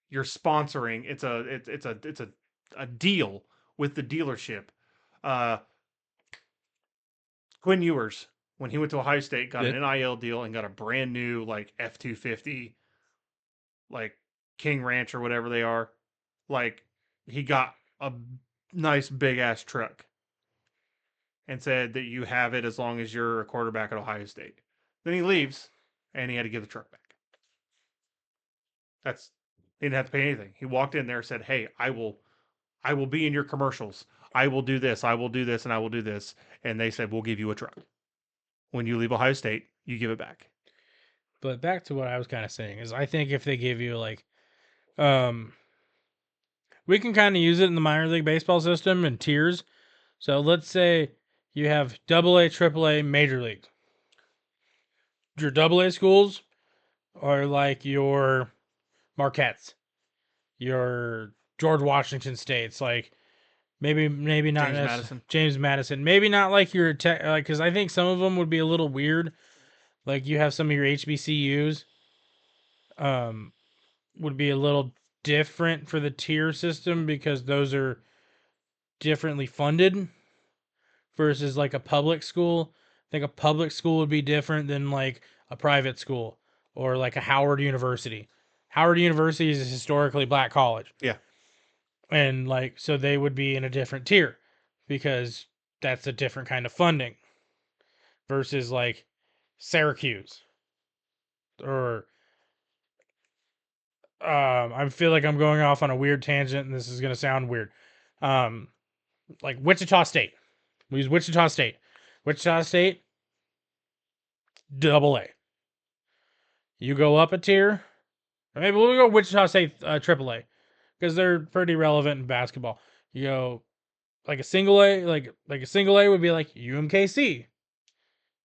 You're sponsoring. It's a deal with the dealership. Uh, Quinn Ewers, when he went to Ohio State, got an NIL deal and got a brand new like F-250, like King Ranch or whatever they are. Like he got a nice big ass truck and said that you have it as long as you're a quarterback at Ohio State. Then he leaves and he had to give the truck back. He didn't have to pay anything. He walked in there, said, "Hey, I will be in your commercials. I will do this. I will do this, and I will do this." And they said, "We'll give you a truck. When you leave Ohio State, you give it back." but back to what I was kind of saying is, I think if they give you like, we can kind of use it in the minor league baseball system in tiers. So let's say you have AA, AAA, Major League. Your AA schools are like your Marquettes, your George Washington States, like maybe not James Madison. James Madison, maybe not like your like, because I think some of them would be a little weird. Like you have some of your HBCUs, would be a little different for the tier system because those are differently funded versus like a public school. I think a public school would be different than like a private school or like a Howard University. Howard University is a historically black college. Yeah. And like, so they would be in a different tier because that's a different kind of funding versus like Syracuse or I feel like I'm going off on a weird tangent and this is going to sound weird. Like Wichita State. We use Wichita State. Wichita State, AA. You go up a tier. Or maybe we'll go Wichita State AAA because they're pretty relevant in basketball. You go like a single A, like a single A would be like UMKC.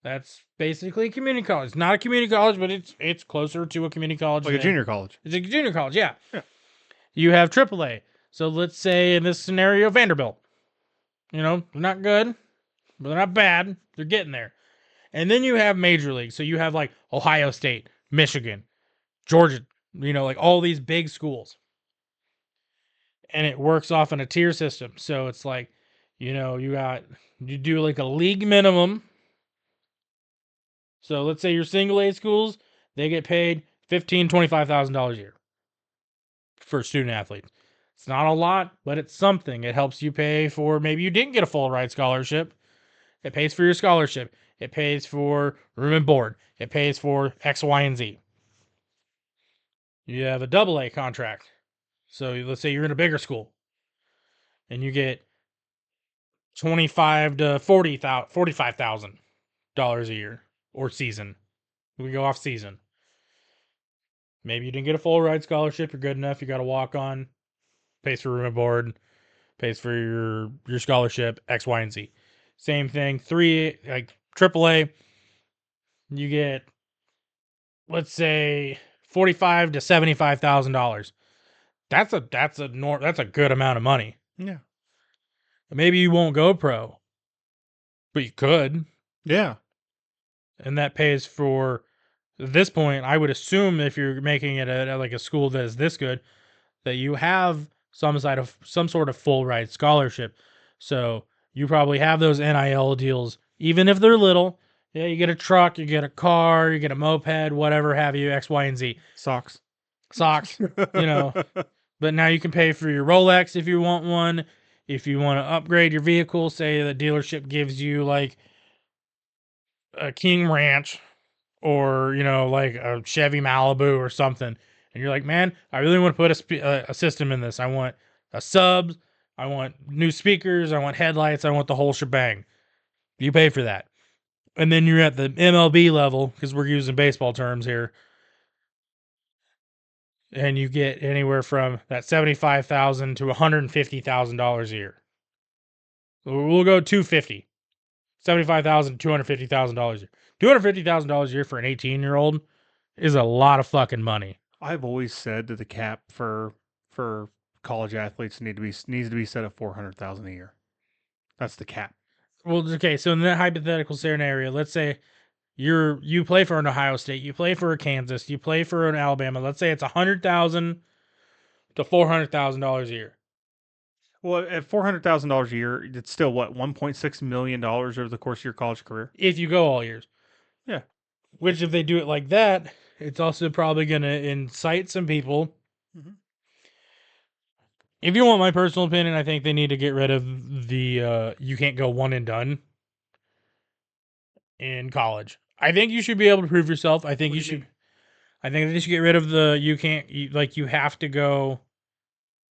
That's basically a community college. Not a community college, but it's closer to a community college. Like a junior college. It's a junior college, yeah. Yeah. You have AAA. So let's say in this scenario, Vanderbilt. You know, they're not good, but they're not bad. They're getting there. And then you have Major League. So you have like Ohio State, Michigan, Georgia, you know, like all these big schools. And it works off in a tier system. So it's like, you know, you do like a league minimum. So let's say your single A schools, they get paid $15,000, $25,000 a year for a student athlete. It's not a lot, but it's something. It helps you pay for, maybe you didn't get a full ride scholarship. It pays for your scholarship. It pays for room and board. It pays for X, Y, and Z. You have a AA contract. So let's say you're in a bigger school and you get $25,000 to $45,000 a year or season. We go off season. Maybe you didn't get a full ride scholarship. You're good enough. You got to walk on. Pays for room and board. Pays for your scholarship. X, Y, and Z. Same thing. Like AAA. You get, let's say, $45,000 to $75,000. That's a good amount of money. Yeah. Maybe you won't go pro, but you could. Yeah. And that pays for, at this point, I would assume if you're making it at like a school that is this good, that you have some sort of full ride scholarship. So you probably have those NIL deals, even if they're little. Yeah, you get a truck, you get a car, you get a moped, whatever have you, X, Y, and Z. Socks, you know. But now you can pay for your Rolex if you want one. If you want to upgrade your vehicle, say the dealership gives you like a King Ranch or, you know, like a Chevy Malibu or something. And you're like, man, I really want to put a system in this. I want a sub. I want new speakers. I want headlights. I want the whole shebang. You pay for that. And then you're at the MLB level, because we're using baseball terms here. And you get anywhere from that $75,000 to $150,000 a year. We'll go $250,000, $75,000 to $250,000 a year. $250,000 a year for an 18-year-old is a lot of fucking money. I've always said that the cap for college athletes needs to be set at $400,000 a year. That's the cap. Well, okay, so in that hypothetical scenario, let's say you play for an Ohio State, you play for a Kansas, you play for an Alabama. Let's say it's $100,000 to $400,000 a year. Well, at $400,000 a year, it's still what, $1.6 million over the course of your college career. If you go all years. Yeah. Which, if they do it like that, it's also probably going to incite some people. Mm-hmm. If you want my personal opinion, I think they need to get rid of the you can't go one and done in college. I think you should be able to prove yourself. I think What you do you should. mean? I think they should get rid of the you can't like you have to go.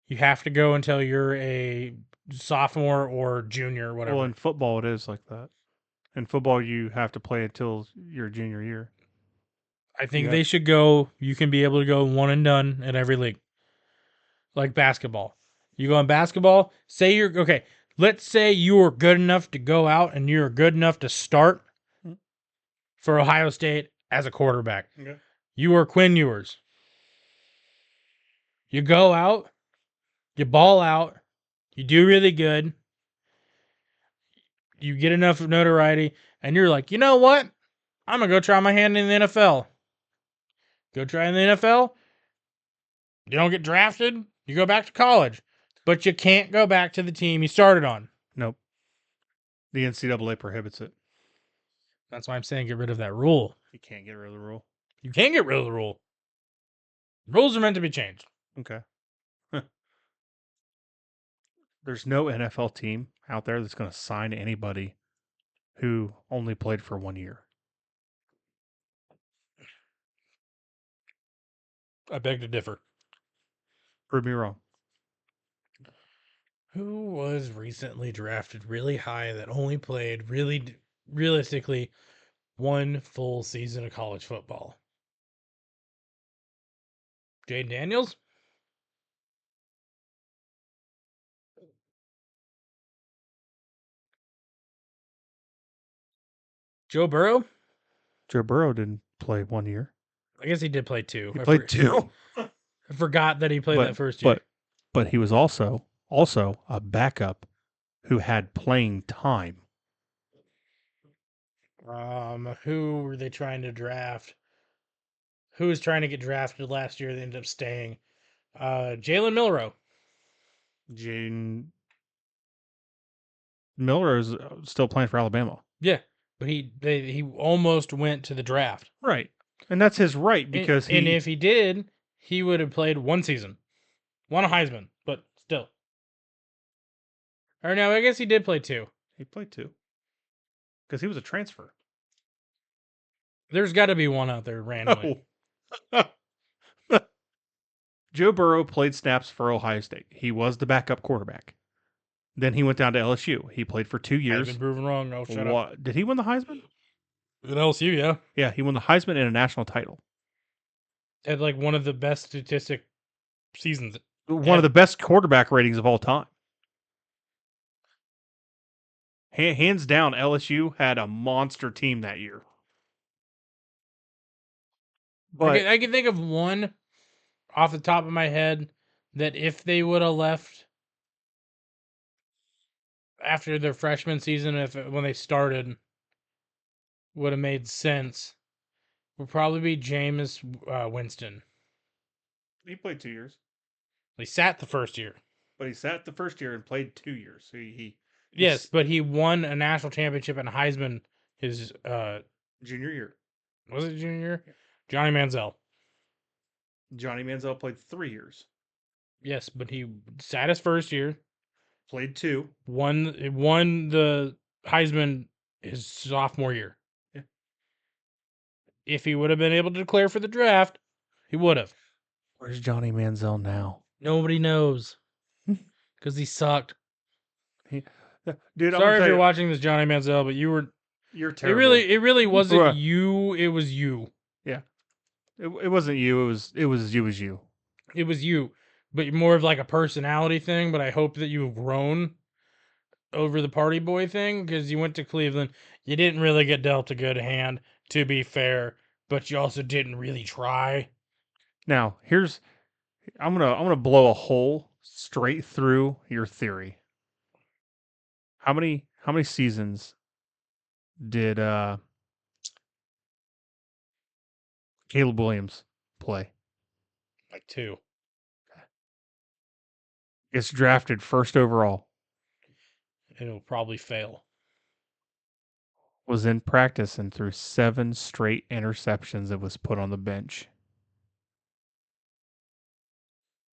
You have to go until you're a sophomore or junior or whatever. Well, in football, it is like that. In football, you have to play until your junior year. I think Yeah. they should go. You can be able to go one and done at every league, like basketball. You go in basketball. Say you're okay. Let's say you are good enough to go out and you're good enough to start for Ohio State as a quarterback. Okay. You are Quinn Ewers. You go out, you ball out, you do really good, you get enough notoriety, and you're like, you know what? I'm going to go try my hand in the NFL. Go try in the NFL. You don't get drafted, you go back to college. But you can't go back to the team you started on. Nope. The NCAA prohibits it. That's why I'm saying get rid of that rule. You can't get rid of the rule. You can't get rid of the rule. Rules are meant to be changed. Okay. There's no NFL team out there that's going to sign anybody who only played for 1 year. I beg to differ. Prove me wrong. Who was recently drafted really high that only played realistically one full season of college football? Jade Daniels? Joe Burrow? Joe Burrow didn't play 1 year. I guess he did play two. He played two. I forgot that he played that first year. But he was also a backup who had playing time. Who were they trying to draft? Who was trying to get drafted last year that ended up staying? Jalen Milroe. Jane Miller is still playing for Alabama. Yeah, but he almost went to the draft. Right. And that's his right because and if he did, he would have played one season. Won a Heisman, but still. Or no, I guess he did play two. He played two. Because he was a transfer. There's got to be one out there randomly. Oh. Joe Burrow played snaps for Ohio State. He was the backup quarterback. Then he went down to LSU. He played for 2 years. I've been proven wrong. No, shut up. Did he win the Heisman? At LSU, yeah. Yeah, he won the Heisman and a national title. Had like one of the best statistic seasons. One of the best quarterback ratings of all time. Hands down, LSU had a monster team that year. But I can think of one off the top of my head that if they would have left after their freshman season, when they started, would have made sense, would probably be Jameis Winston. he played 2 years. He sat the first year. But he sat the first year and played 2 years. So Yes, but he won a national championship and Heisman his junior year. Was it junior year? Yeah. Johnny Manziel. Johnny Manziel played 3 years. Yes, but he sat his first year. Played 2. Won the Heisman his sophomore year. Yeah. If he would have been able to declare for the draft, he would have. Where's Johnny Manziel now? Nobody knows. Because he sucked. Dude, sorry if you're watching this, Johnny Manziel, but you're terrible. It really wasn't you. It was you. Yeah. It wasn't you. It was you as you. It was you, but more of like a personality thing. But I hope that you've grown over the party boy thing because you went to Cleveland. You didn't really get dealt a good hand, to be fair. but you also didn't really try. Now, I'm gonna blow a hole straight through your theory. How many seasons did Caleb Williams play? Like 2. Gets drafted first overall. It'll probably fail. Was in practice and threw 7 straight interceptions and was put on the bench.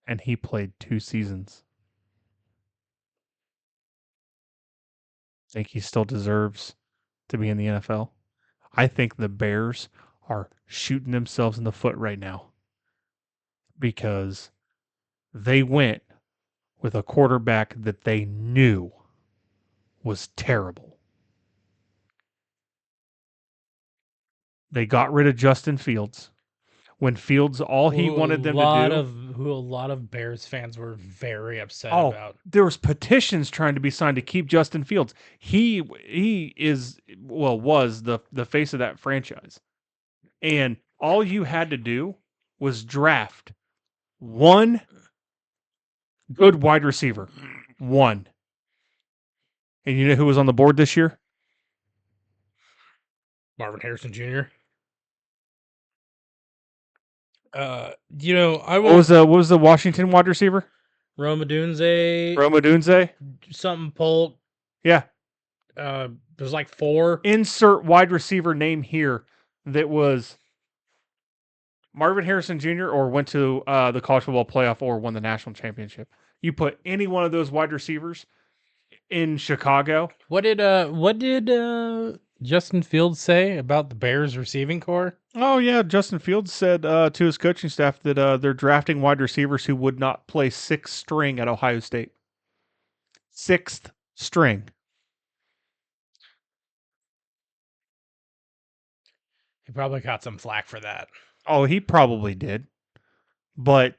And he played 2 seasons. Think he still deserves to be in the NFL? I think the Bears are shooting themselves in the foot right now because they went with a quarterback that they knew was terrible. They got rid of Justin Fields. When Fields, all he wanted them to do. Who a lot of Bears fans were very upset Oh, about. there was petitions trying to be signed to keep Justin Fields. He was the face of that franchise. And all you had to do was draft one good wide receiver. One. And you know who was on the board this year? Marvin Harrison Jr. I What will. was the Washington wide receiver? Rome Odunze, Rome Odunze? something Polk. Yeah. There's like 4. Insert wide receiver name here that was Marvin Harrison Jr. or went to the college football playoff or won the national championship. You put any one of those wide receivers in Chicago. What did Justin Fields say about the Bears receiving core? Oh yeah, Justin Fields said to his coaching staff that they're drafting wide receivers who would not play 6th string at Ohio State. 6th string. He probably got some flack for that. Oh, he probably did. But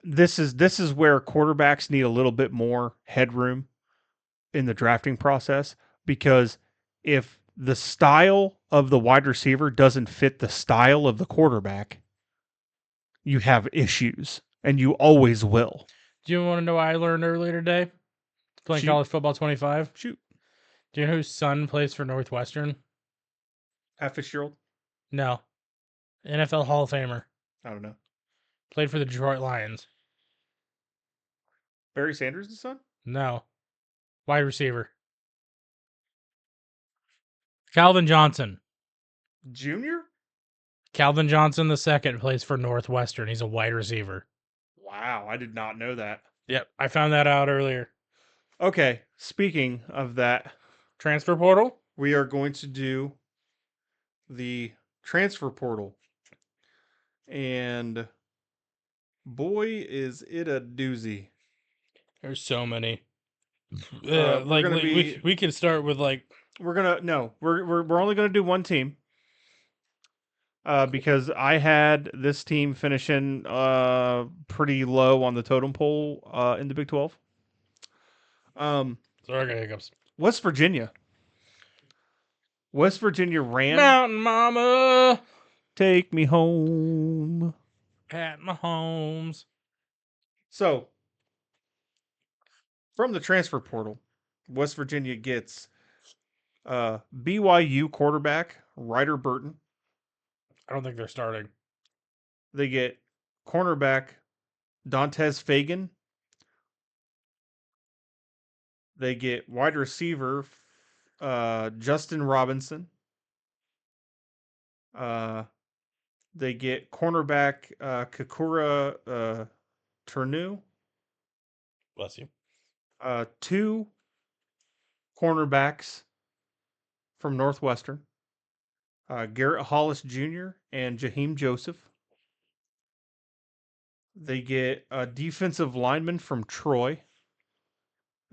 this is where quarterbacks need a little bit more headroom in the drafting process, because if the style of the wide receiver doesn't fit the style of the quarterback, you have issues, and you always will. Do you want to know what I learned earlier today? Playing Shoot. college football 25. Shoot. Do you know whose son plays for Northwestern? Pat Fitzgerald? No. NFL Hall of Famer. I don't know. Played for the Detroit Lions. Barry Sanders' son? No. Wide receiver. Calvin Johnson. Junior? Calvin Johnson II plays for Northwestern. He's a wide receiver. Wow, I did not know that. Yep, I found that out earlier. Okay, speaking of that, Transfer portal? we are going to do the transfer portal. And boy, is it a doozy. There's so many. We could start with we're only gonna do one team. Because I had this team finishing pretty low on the totem pole in the Big 12. Sorry, I got hiccups. West Virginia. West Virginia ran. Mountain Mama. Take me home. Pat Mahomes. So, from the transfer portal, West Virginia gets BYU quarterback Ryder Burton. I don't think they're starting. They get cornerback Dantes Fagan. They get wide receiver Justin Robinson. They get cornerback Kakura Turnu. Bless you. 2 cornerbacks from Northwestern. Garrett Hollis Jr. and Jaheim Joseph. They get a defensive lineman from Troy,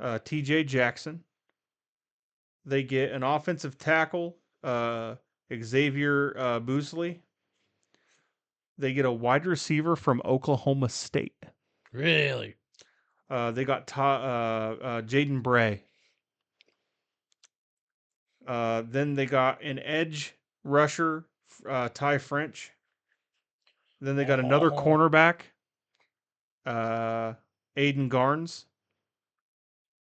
TJ Jackson. They get an offensive tackle, Xavier Boosley. They get a wide receiver from Oklahoma State. Really? They got Jaden Bray. Then they got an edge rusher, Ty French. Then they got another cornerback, Aiden Garnes.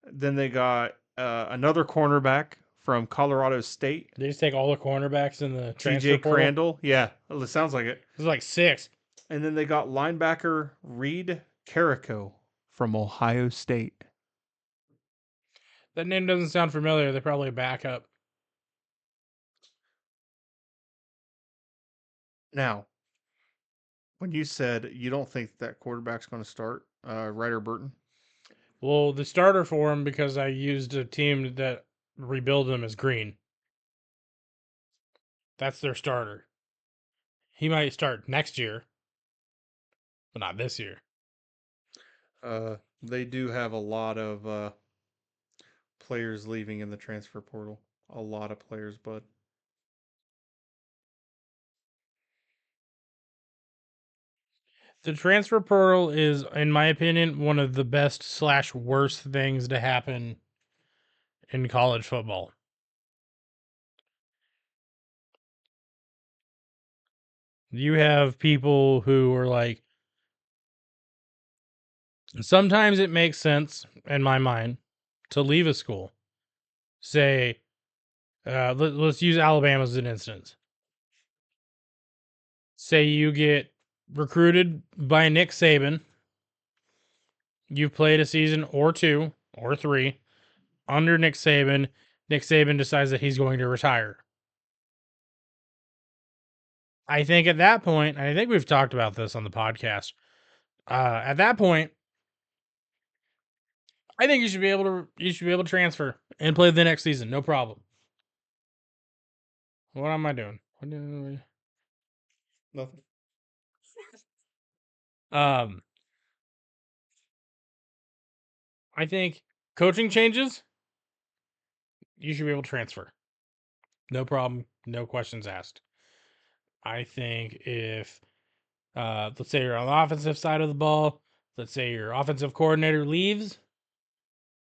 Then they got another cornerback from Colorado State, They just take all the cornerbacks in the transfer T.J. portal. Crandall. Yeah, well, it sounds like it. There's like 6. And then they got linebacker Reed Carrico from Ohio State. That name doesn't sound familiar. They're probably a backup. Now, when you said you don't think that quarterback's going to start, Ryder Burton. Well, the starter for him, because I used a team that rebuild them, is Green. That's their starter. He might start next year, but not this year. They do have a lot of players leaving in the transfer portal. A lot of players, bud. The transfer portal is, in my opinion, one of the best / worst things to happen in college football. You have people who are like, sometimes it makes sense in my mind to leave a school. Say, let's use Alabama as an instance. Say you get recruited by Nick Saban. You've played a season or 2 or 3 under Nick Saban. Nick Saban decides that he's going to retire. I think at that point, and I think we've talked about this on the podcast. At that point, I think you should be able to transfer and play the next season, no problem. What am I doing? Nothing. I think coaching changes, you should be able to transfer. No problem, no questions asked. I think if, let's say you're on the offensive side of the ball, let's say your offensive coordinator leaves,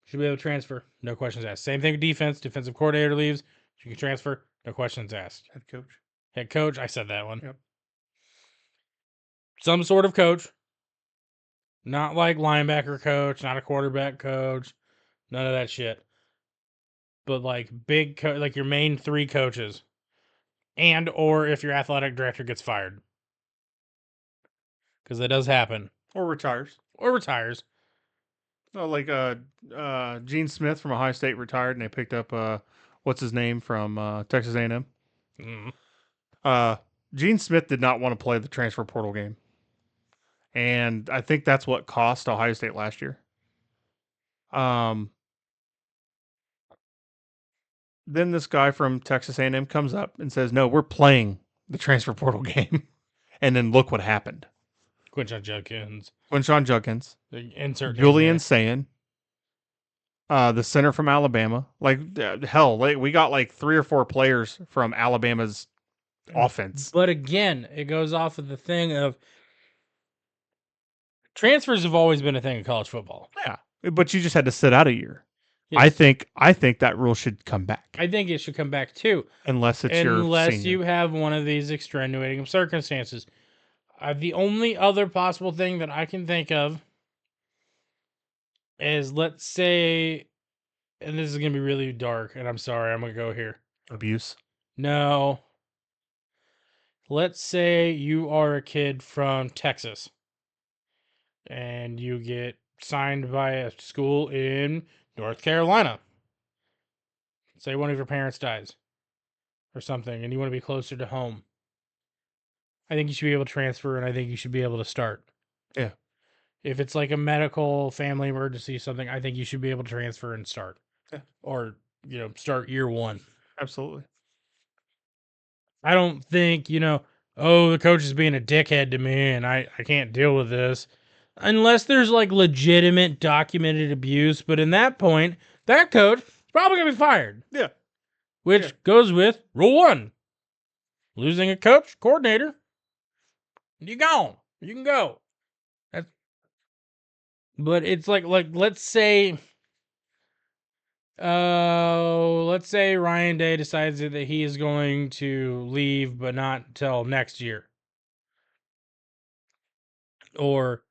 you should be able to transfer, no questions asked. Same thing with defense. Defensive coordinator leaves, you can transfer, no questions asked. Head coach. Head coach, I said that one. Yep. Some sort of coach. Not like linebacker coach, not a quarterback coach, none of that shit. But like big, like your main 3 coaches, and or if your athletic director gets fired, because that does happen, Or retires. or retires. Oh, like Gene Smith from Ohio State retired, and they picked up what's his name from Texas A&M. Gene Smith did not want to play the transfer portal game, and I think that's what cost Ohio State last year. Then this guy from Texas A&M comes up and says, "No, we're playing the transfer portal game," and then look what happened. Quinshon Judkins. Insert Julian Sayin. The center from Alabama. Like, hell, we got like 3 or 4 players from Alabama's offense. But again, it goes off of the thing of transfers have always been a thing in college football. Yeah, but you just had to sit out a year. Yes. I think that rule should come back. I think it should come back too. Unless it's unless you have one of these extenuating circumstances. The only other possible thing that I can think of is, let's say, and this is going to be really dark, and I'm sorry, I'm going to go here. Abuse? No. Let's say you are a kid from Texas, and you get signed by a school in North Carolina. Say one of your parents dies or something, and you want to be closer to home. I think you should be able to transfer, and I think you should be able to start. Yeah. If it's like a medical family emergency, something, I think you should be able to transfer and start. Yeah. Or, start year 1. Absolutely. I don't think, the coach is being a dickhead to me and I can't deal with this. Unless there's like legitimate documented abuse. But in that point, that coach is probably going to be fired. Yeah. Which goes with rule 1. Losing a coordinator, you're gone. You can go. But it's like let's say Let's say Ryan Day decides that he is going to leave, but not till next year. Or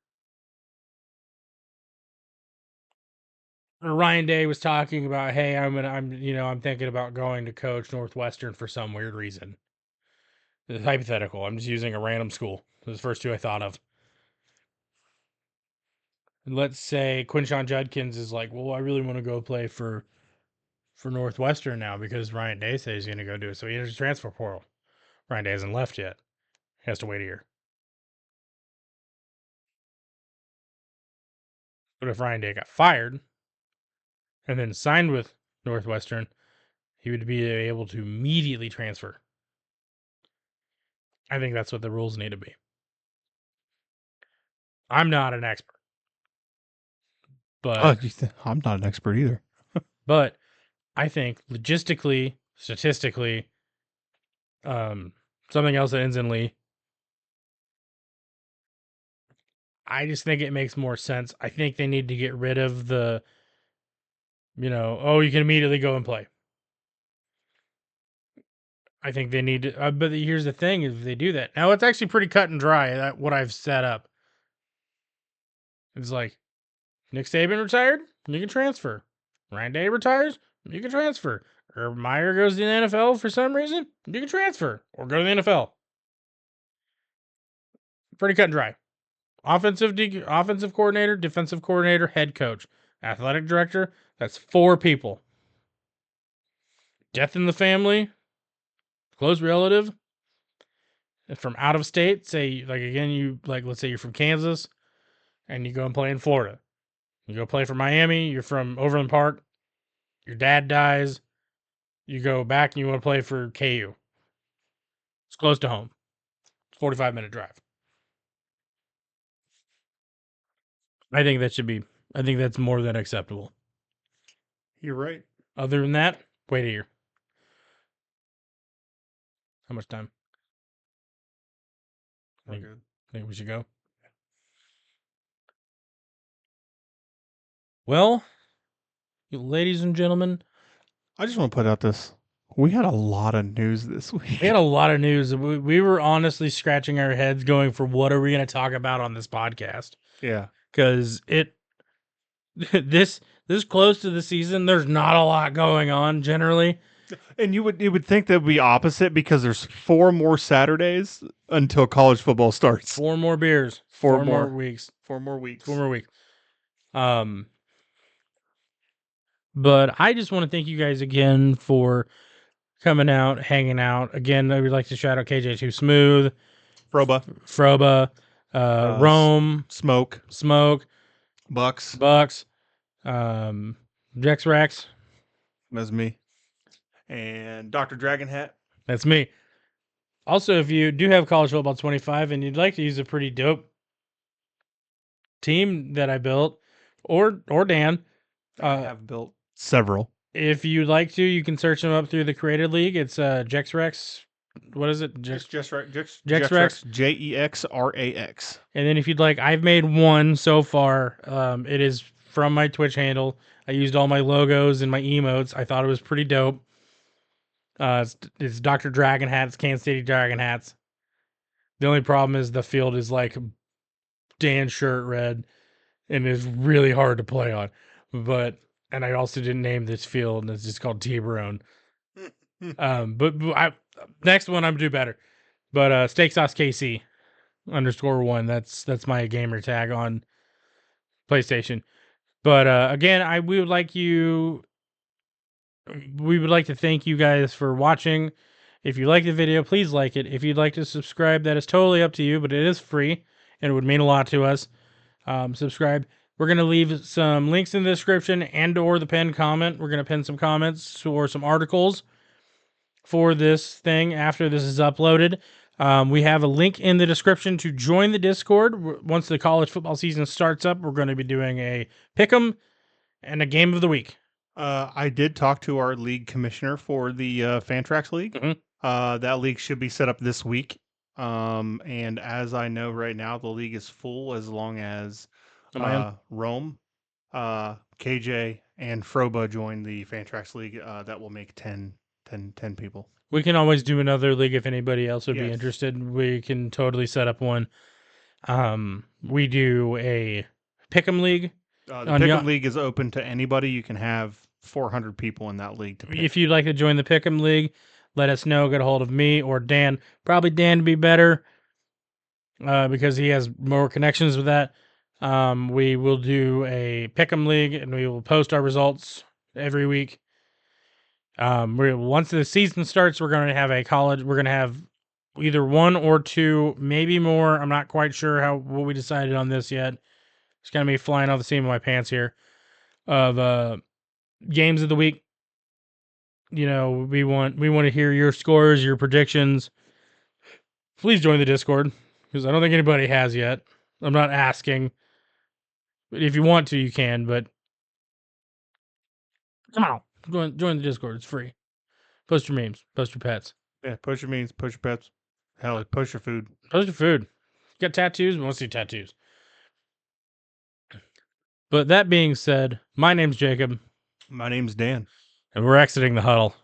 Ryan Day was talking about, hey, I'm thinking about going to coach Northwestern for some weird reason. It's hypothetical. I'm just using a random school. Those are the first two I thought of. And let's say Quinshon Judkins is like, well, I really want to go play for Northwestern now because Ryan Day says he's going to go do it. So he enters the transfer portal. Ryan Day hasn't left yet. He has to wait a year. But if Ryan Day got fired and then signed with Northwestern, he would be able to immediately transfer. I think that's what the rules need to be. I'm not an expert, but I'm not an expert either. but I think logistically, statistically, something else that ends in Lee. I just think it makes more sense. I think they need to get rid of the, you can immediately go and play. I think they need to, but here's the thing: if they do that, now it's actually pretty cut and dry. What I've set up. It's like Nick Saban retired, you can transfer. Ryan Day retires, you can transfer. Urban Meyer goes to the NFL for some reason, you can transfer or go to the NFL. Pretty cut and dry. Offensive coordinator, defensive coordinator, head coach, athletic director. That's 4 people. Death in the family, close relative. If from out of state, say let's say you're from Kansas, and you go and play in Florida. You go play for Miami. You're from Overland Park. Your dad dies. You go back and you want to play for KU. It's close to home. It's 45-minute drive. I think that's more than acceptable. You're right. Other than that, wait a year. How much time? We're good. Think we should go? Well, ladies and gentlemen, I just want to put out this. We had a lot of news this week. we had a lot of news. We were honestly scratching our heads going for what are we going to talk about on this podcast? Yeah. Because this close to the season, there's not a lot going on generally. And you would think that would be opposite because there's 4 more Saturdays until college football starts. 4 more beers. 4 more weeks. 4 more weeks. 4 more weeks. But I just want to thank you guys again for coming out, hanging out. Again, I would like to shout out KJ Too Smooth, Froba, Rome, Smoke, Bucks, Jex Rex. That's me. And Dr. Dragon Hat. That's me. Also, if you do have College Football 25 and you'd like to use a pretty dope team that I built, or Dan, I have built several. If you'd like to, you can search them up through the Created League. It's Jex Rex. What is it? Jex Rex. JEXRAX. And then if you'd like, I've made one so far. It is from my Twitch handle. I used all my logos and my emotes. I thought it was pretty dope. It's Dr. Dragon Hats, Kansas City Dragon Hats. The only problem is the field is like Dan shirt red and is really hard to play on. And I also didn't name this field, and it's just called T-Barone. But next one I'm do better. But Steak Sauce KC _1. That's my gamer tag on PlayStation. But again, we would like to thank you guys for watching. If you like the video, please like it. If you'd like to subscribe, that is totally up to you, but it is free and it would mean a lot to us. Subscribe. We're going to leave some links in the description and or the pinned comment. We're going to pin some comments or some articles for this thing after this is uploaded. We have a link in the description to join the Discord. Once the college football season starts up, we're going to be doing a pick'em and a game of the week. I did talk to our league commissioner for the Fantrax League. Mm-hmm. That league should be set up this week. And as I know right now, the league is full as long as Rome, KJ, and Froba joined the Fantrax League. That will make 10 people. We can always do another league if anybody else would be Yes. interested. We can totally set up one. We do a pick'em league. The On Pick'em League is open to anybody. You can have 400 people in that league to pick. If you'd like to join the pick'em league, let us know. Get a hold of me or Dan. Probably Dan to be better because he has more connections with that. We will do a pick'em league and we will post our results every week. Once the season starts, we're going to have a college. We're going to have either one or two, maybe more. I'm not quite sure what we decided on this yet. It's going to be flying off the seam of my pants here. Of games of the week. You know, we want to hear your scores, your predictions. Please join the Discord because I don't think anybody has yet. I'm not asking, but if you want to, you can. But come on, join the Discord. It's free. Post your memes. Post your pets. Yeah, push your means, push your pets. Hell, push your food. Post your food. Got tattoos? We want to see tattoos. But that being said, my name's Jacob. My name's Dan. And we're exiting the huddle.